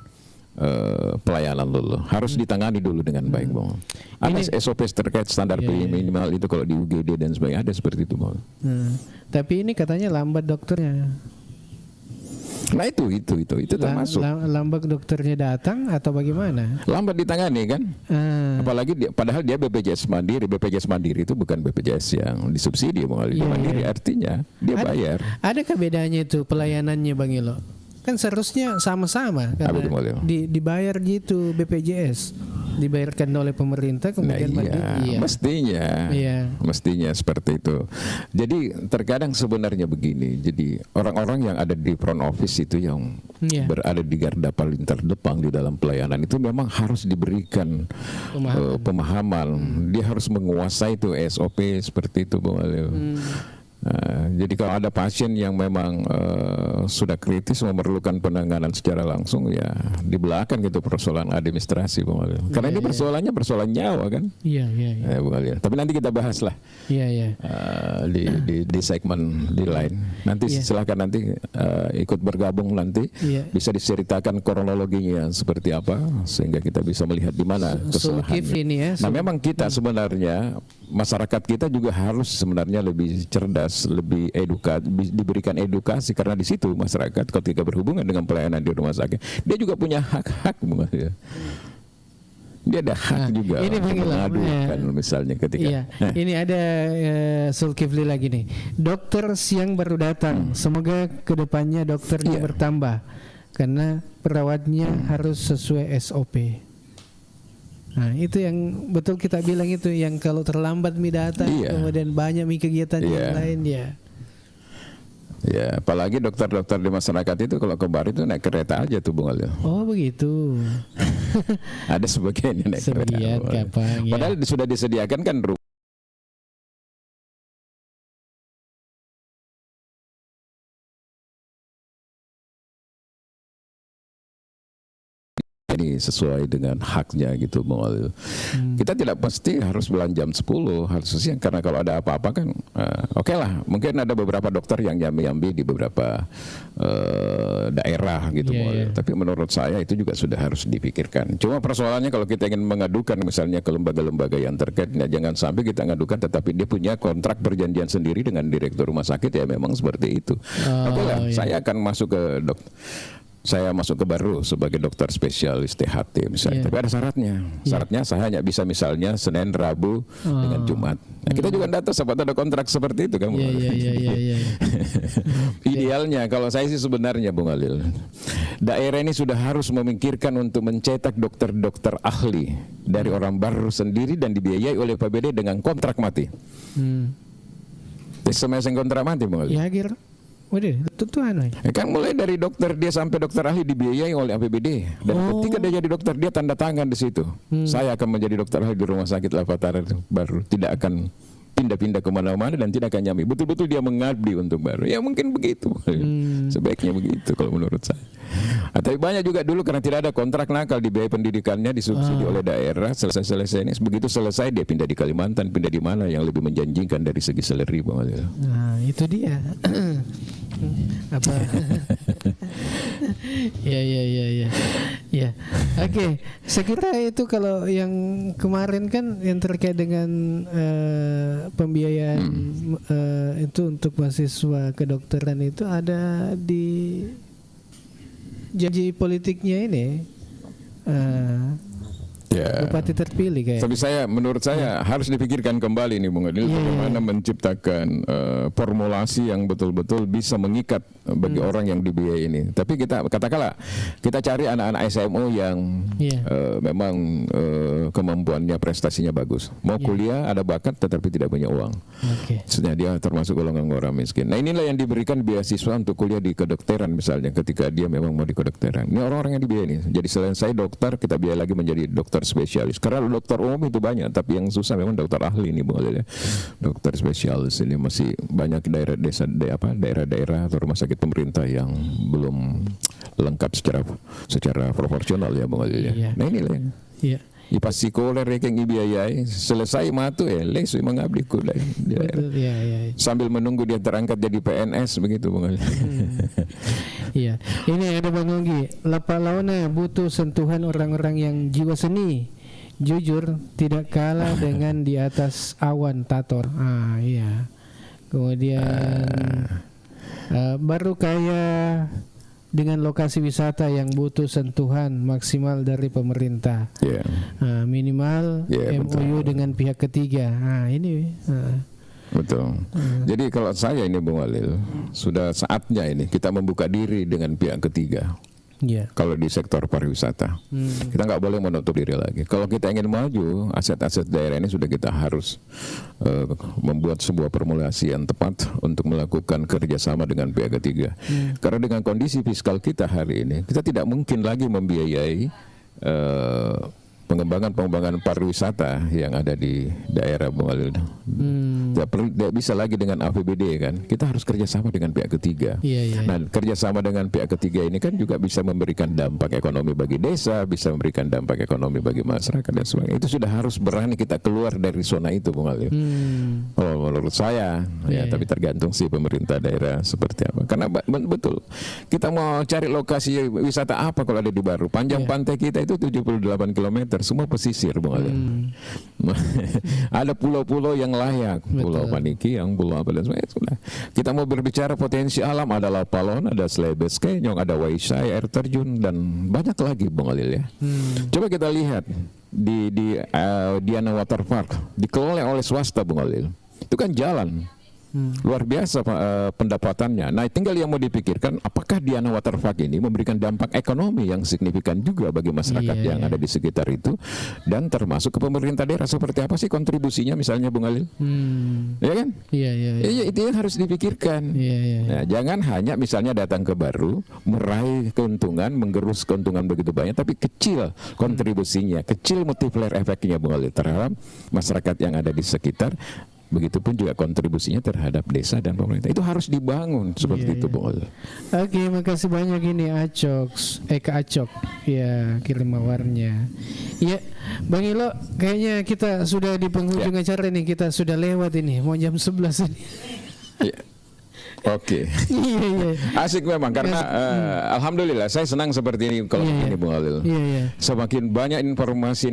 C: pelayanan dulu. Harus ditangani dulu dengan baik Bang. Ada SOP terkait standar minimal itu kalau di UGD dan sebagainya ada seperti itu Bang.
B: Tapi ini katanya lambat dokternya.
C: Nah itu termasuk
B: lambat dokternya datang atau bagaimana?
C: Lambat ditangani kan? Apalagi padahal dia BPJS Mandiri. BPJS Mandiri itu bukan BPJS yang disubsidi Bang Ali. Mandiri artinya dia bayar.
B: Adakah bedanya itu pelayanannya Bang Elo? Kan seharusnya sama-sama karena dibayar gitu BPJS dibayarkan oleh pemerintah kemudian
C: mestinya seperti itu. Jadi terkadang sebenarnya begini. Jadi orang-orang yang ada di front office itu yang berada di garda paling terdepan di dalam pelayanan itu memang harus diberikan pemahaman. Dia harus menguasai itu SOP seperti itu Bang Alil. Jadi kalau ada pasien yang memang sudah kritis memerlukan penanganan secara langsung ya di belakang gitu persoalan administrasi Bung Alil. Karena ini persoalannya persoalan nyawa kan. Bung Alil. Tapi nanti kita bahas lah. Di segmen di lain. Nanti silakan nanti ikut bergabung nanti bisa diceritakan kronologinya seperti apa sehingga kita bisa melihat di mana kesalahannya. Nah memang kita sebenarnya masyarakat kita juga harus sebenarnya lebih cerdas, lebih diberikan edukasi karena di situ masyarakat ketika berhubungan dengan pelayanan di rumah sakit dia juga punya hak-hak dia ada hak juga untuk mengadukan misalnya ketika
B: ini ada Zulkifli lagi nih, dokter siang baru datang, semoga kedepannya dokternya bertambah karena perawatnya harus sesuai SOP. Nah itu yang betul kita bilang itu yang kalau terlambat datang kemudian banyak kegiatan yang lain
C: apalagi dokter-dokter di masyarakat itu kalau ke bar itu naik kereta aja tuh Bung Alil.
B: Oh begitu.
C: Ada sebagian yang naik kereta. Padahal sudah disediakan kan ini sesuai dengan haknya gitu Bung Walil. Kita tidak pasti harus bulan jam 10 harus siang, karena kalau ada apa-apa kan oke lah, mungkin ada beberapa dokter yang nyambi-nyambi di beberapa daerah gitu Bung Walil. Tapi menurut saya itu juga sudah harus dipikirkan. Cuma persoalannya kalau kita ingin mengadukan misalnya ke lembaga-lembaga yang terkait, ya jangan sampai kita ngadukan tetapi dia punya kontrak perjanjian sendiri dengan direktur rumah sakit, ya memang seperti itu. Oke lah, saya akan masuk ke saya masuk ke baru sebagai dokter spesialis THT misalnya, tapi ada syaratnya. Syaratnya saya hanya bisa misalnya Senin, Rabu dengan Jumat. Nah, kita juga data sempat ada kontrak seperti itu kan. Idealnya kalau saya sih sebenarnya Bung Alil, daerah ini sudah harus memikirkan untuk mencetak dokter-dokter ahli dari orang baru sendiri dan dibiayai oleh APBD dengan kontrak mati. Semacam kontrak mati Bung Alil.
B: Ya kira. Waduh, Tuhan.
C: Kan mulai dari dokter dia sampai dokter ahli dibiayai oleh APBD, dan ketika dia jadi dokter dia tanda tangan di situ. Saya akan menjadi dokter ahli di rumah sakit Lavataran baru, tidak akan pindah-pindah kemana-mana dan tidak akan nyambi. Betul-betul dia mengabdi untuk baru. Ya mungkin begitu. Sebaiknya begitu kalau menurut saya. Tapi banyak juga dulu karena tidak ada kontrak nakal, di biaya pendidikannya disubsidi oleh daerah. Selesai ini, begitu selesai dia pindah di Kalimantan, pindah di mana yang lebih menjanjikan dari segi salary.
B: Nah itu dia. Apa? Ya. Oke. Saya kira itu kalau yang kemarin kan yang terkait dengan pembiayaan itu untuk mahasiswa kedokteran itu ada di janji politiknya ini. Bupati terpilih kayak.
C: Tapi menurut saya harus dipikirkan kembali nih Bung Adil, bagaimana menciptakan formulasi yang betul-betul bisa mengikat bagi orang yang dibiayai ini. Tapi kita katakanlah kita cari anak-anak SMO yang memang kemampuannya prestasinya bagus, mau kuliah ada bakat tetapi tidak punya uang. Maksudnya dia termasuk golongan orang miskin. Nah inilah yang diberikan beasiswa untuk kuliah di kedokteran misalnya, ketika dia memang mau di kedokteran. Ini orang-orang yang dibiayai nih. Jadi selain saya dokter, kita biayai lagi menjadi dokter spesialis. Karena dokter umum itu banyak, tapi yang susah memang dokter ahli ini Bung Alil ya. Dokter spesialis ini masih banyak daerah desa, daerah-daerah atau rumah sakit pemerintah yang belum lengkap secara proporsional ya Bung Alil ya. Nah inilah yang Ipas psikoler yang ibiayai selesai matu lesu mengabdi kuda sambil menunggu dia terangkat jadi PNS begitu Bung Ali.
B: Iya, ini ada Bang Onggi. Lapalauna butuh sentuhan orang-orang yang jiwa seni, jujur, tidak kalah dengan di atas awan tator. Iya. Kemudian baru kaya dengan lokasi wisata yang butuh sentuhan maksimal dari pemerintah. Minimal MOU dengan pihak ketiga. Ini
C: betul. Jadi kalau saya ini Bung Walil, sudah saatnya ini kita membuka diri dengan pihak ketiga. Kalau di sektor pariwisata, kita nggak boleh menutup diri lagi. Kalau kita ingin maju, aset-aset daerah ini sudah kita harus membuat sebuah formulasi yang tepat untuk melakukan kerjasama dengan pihak ketiga. Karena dengan kondisi fiskal kita hari ini, kita tidak mungkin lagi membiayai pengembangan pariwisata yang ada di daerah Bung Alil. Tidak bisa lagi dengan APBD kan. Kita harus kerjasama dengan pihak ketiga. Nah, kerjasama dengan pihak ketiga ini kan juga bisa memberikan dampak ekonomi bagi desa, bisa memberikan dampak ekonomi bagi masyarakat dan sebagainya. Itu sudah harus berani kita keluar dari zona itu Bung Alil. Menurut saya, tapi tergantung sih pemerintah daerah seperti apa. Karena betul, kita mau cari lokasi wisata apa kalau ada di Baru. Panjang pantai kita itu 78 km. Semua pesisir Bung Ali. Ada pulau-pulau yang layak, Pulau Panikiang, Pulau apa dan sebagainya. Kita mau berbicara potensi alam, ada Lapalon, ada Slebes Kenyong, ada Waisai, air terjun dan banyak lagi Bung Alil ya. Coba kita lihat di Diana Water Park dikelola oleh swasta Bung Alil. Itu kan jalan. Luar biasa pendapatannya. Nah, tinggal yang mau dipikirkan, apakah Diana Water Park ini memberikan dampak ekonomi yang signifikan juga bagi masyarakat yang ada di sekitar itu, dan termasuk ke pemerintah daerah, seperti apa sih kontribusinya misalnya Bung Alil? Ya kan? Itu yang harus dipikirkan. Nah, jangan hanya misalnya datang ke Baru, meraih keuntungan, menggerus keuntungan begitu banyak, tapi kecil kontribusinya, kecil multiplier efeknya Bung Alil terhadap masyarakat yang ada di sekitar. begitupun juga kontribusinya terhadap desa dan pemerintah. Itu harus dibangun seperti itu, Bung Olil.
B: Oke, makasih banyak ini Kak Acok. Ya, kirim mawarnya. Ya, Bang Ilo, kayaknya kita sudah di penghujung acara ini, kita sudah lewat ini, mau jam 11 ini.
C: Ya. Oke.
B: Iya.
C: Asik memang karena alhamdulillah saya senang seperti ini kalau ini Bung Alil.
B: Iya.
C: Semakin banyak informasi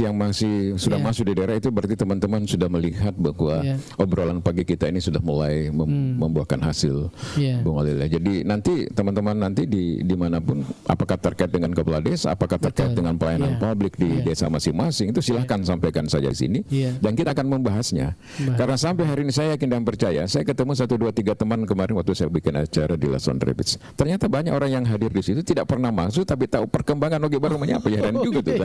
C: yang masih sudah masuk di daerah itu berarti teman-teman sudah melihat bahwa obrolan pagi kita ini sudah mulai membuahkan hasil Bung Alil. Jadi nanti teman-teman nanti dimanapun apakah terkait dengan kepala desa, apakah terkait dengan pelayanan publik di desa masing-masing itu silahkan sampaikan saja di sini dan kita akan membahasnya. Karena sampai hari ini saya yakin dan percaya saya ketemu 1, 2, 3 teman kemarin waktu saya bikin acara di Lason Rapids. Ternyata banyak orang yang hadir di situ tidak pernah masuk tapi tahu perkembangan Ogi Baru menyapa. Heran juga tuh.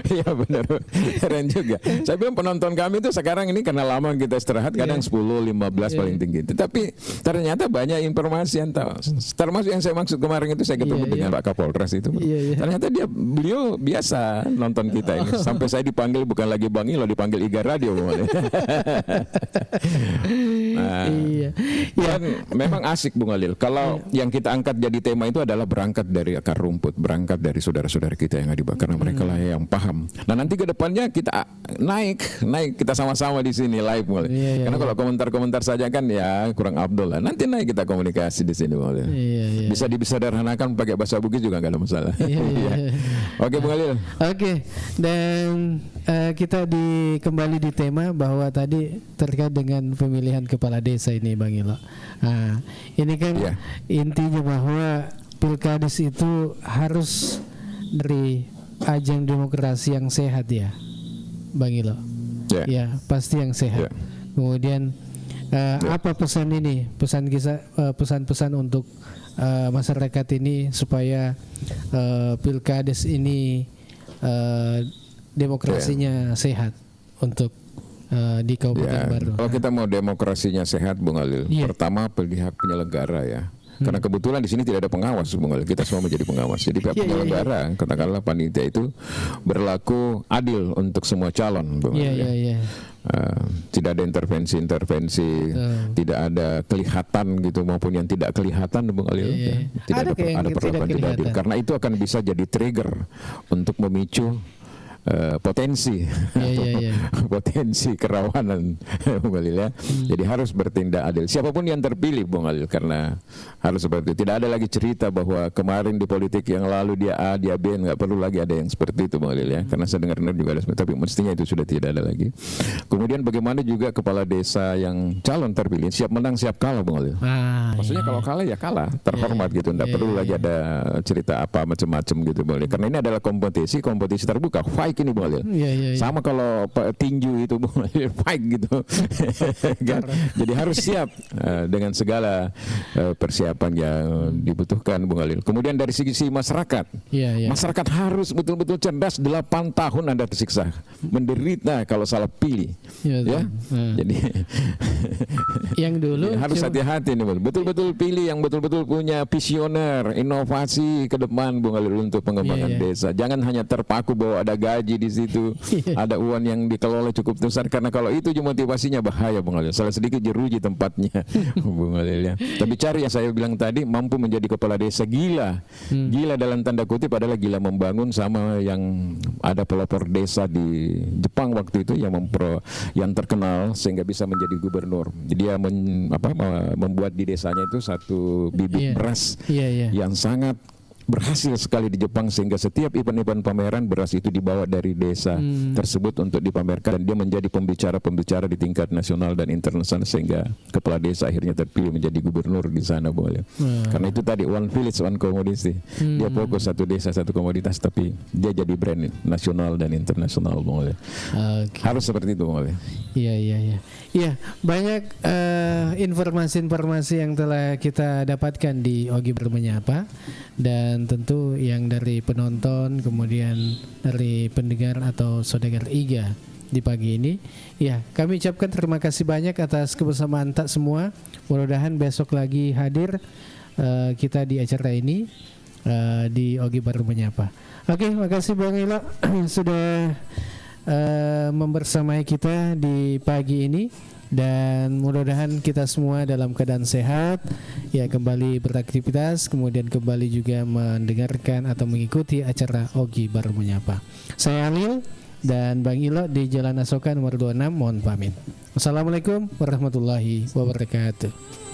C: Iya benar. Heran juga. Saya bilang penonton kami itu sekarang ini karena lama kita istirahat kadang 10, 15 paling tinggi. Tetapi ternyata banyak informasi yang tahu. Termasuk yang saya maksud kemarin itu saya ketemu dengan Pak Kapolres itu. Ternyata beliau biasa nonton kita ini. Sampai saya dipanggil bukan lagi Bang Ilo, dipanggil Iga Radio. Dan memang asik Bung Alil. Kalau yang kita angkat jadi tema itu adalah berangkat dari akar rumput, berangkat dari saudara-saudara kita yang ada di bawah, karena mereka lah yang paham. Nah nanti ke depannya kita naik kita sama-sama di sini live Bung Alil. Karena kalau komentar-komentar saja kan ya kurang abdol lah. Nanti naik kita komunikasi di sini Bung Alil. Bisa disederhanakan pakai bahasa Bugis juga nggak ada masalah. Oke Bung Alil. Oke.
B: Dan kita kembali di tema bahwa tadi terkait dengan pemilihan kepala desa ini Bang Ilo. Nah, ini kan intinya bahwa pilkades itu harus dari ajang demokrasi yang sehat ya, Bang Ilo. Ya, pasti yang sehat. Kemudian apa pesan ini? Pesan-pesan untuk masyarakat ini supaya pilkades ini demokrasinya sehat untuk di Kabupaten Baru.
C: Kalau kita mau demokrasinya sehat, Bung Alil, pertama pihak penyelenggara ya. Karena kebetulan di sini tidak ada pengawas, Bung Alil. Kita semua menjadi pengawas. Jadi pihak penyelenggara, katakanlah panitia itu berlaku adil untuk semua calon, Bung Alil. Tidak ada intervensi, tidak ada kelihatan gitu maupun yang tidak kelihatan, Bung Alil. Tidak ada perlakuan tidak adil. Karena itu akan bisa jadi trigger untuk memicu potensi potensi kerawanan Bung Alil ya. Jadi harus bertindak adil siapapun yang terpilih Bung Alil, karena harus seperti itu. Tidak ada lagi cerita bahwa kemarin di politik yang lalu dia A, dia B, nggak perlu lagi ada yang seperti itu Bung Alil ya. Karena saya dengar juga ada, tapi mestinya itu sudah tidak ada lagi. Kemudian bagaimana juga kepala desa yang calon terpilih siap menang siap kalah Bung Alil. Maksudnya kalau kalah ya kalah, terhormat gitu, nggak perlu lagi ada cerita apa macam-macam gitu Bung Alil. Karena ini adalah kompetisi terbuka, fight ini Bung Alil. Sama kalau tinju itu Bung Alil, fight gitu. Jadi harus siap dengan segala persiapan yang dibutuhkan Bung Alil. Kemudian dari sisi masyarakat, masyarakat harus betul-betul cerdas. 8 tahun Anda tersiksa, menderita kalau salah pilih. Jadi
B: yang dulu
C: harus hati-hati nih, betul-betul pilih yang betul-betul punya visioner, inovasi ke depan Bung Alil untuk pengembangan desa. Jangan hanya terpaku bahwa ada gaji di situ, ada uang yang dikelola cukup besar, karena kalau itu motivasinya bahaya Bung Alil. Salah sedikit jeruji tempatnya Bung Alil ya. Tapi cari yang saya bilang tadi, mampu menjadi kepala desa gila dalam tanda kutip adalah gila membangun, sama yang ada pelopor desa di Jepang waktu itu yang terkenal sehingga bisa menjadi gubernur. Dia membuat di desanya itu satu bibit beras yang sangat berhasil sekali di Jepang, sehingga setiap event-event pameran beras itu dibawa dari desa tersebut untuk dipamerkan, dan dia menjadi pembicara di tingkat nasional dan internasional, sehingga kepala desa akhirnya terpilih menjadi gubernur di sana boleh. Karena itu tadi one village one commodity. Dia fokus satu desa satu komoditas, tapi dia jadi brand nasional dan internasional boleh. Harus seperti itu boleh.
B: Iya, banyak informasi-informasi yang telah kita dapatkan di Ogi Baru Menyapa, dan tentu yang dari penonton, kemudian dari pendengar atau saudagar Iga di pagi ini. Ya, kami ucapkan terima kasih banyak atas kebersamaan tak semua. Mudah-mudahan besok lagi hadir kita di acara ini di Ogi Baru Menyapa. Oke, makasih Bang Ilo sudah membersamai kita di pagi ini, dan mudah-mudahan kita semua dalam keadaan sehat ya, kembali beraktivitas, kemudian kembali juga mendengarkan atau mengikuti acara Ogi Baru Menyapa. Saya Alil dan Bang Ilo di Jalan Asoka nomor 26, mohon pamit. Wassalamualaikum warahmatullahi wabarakatuh.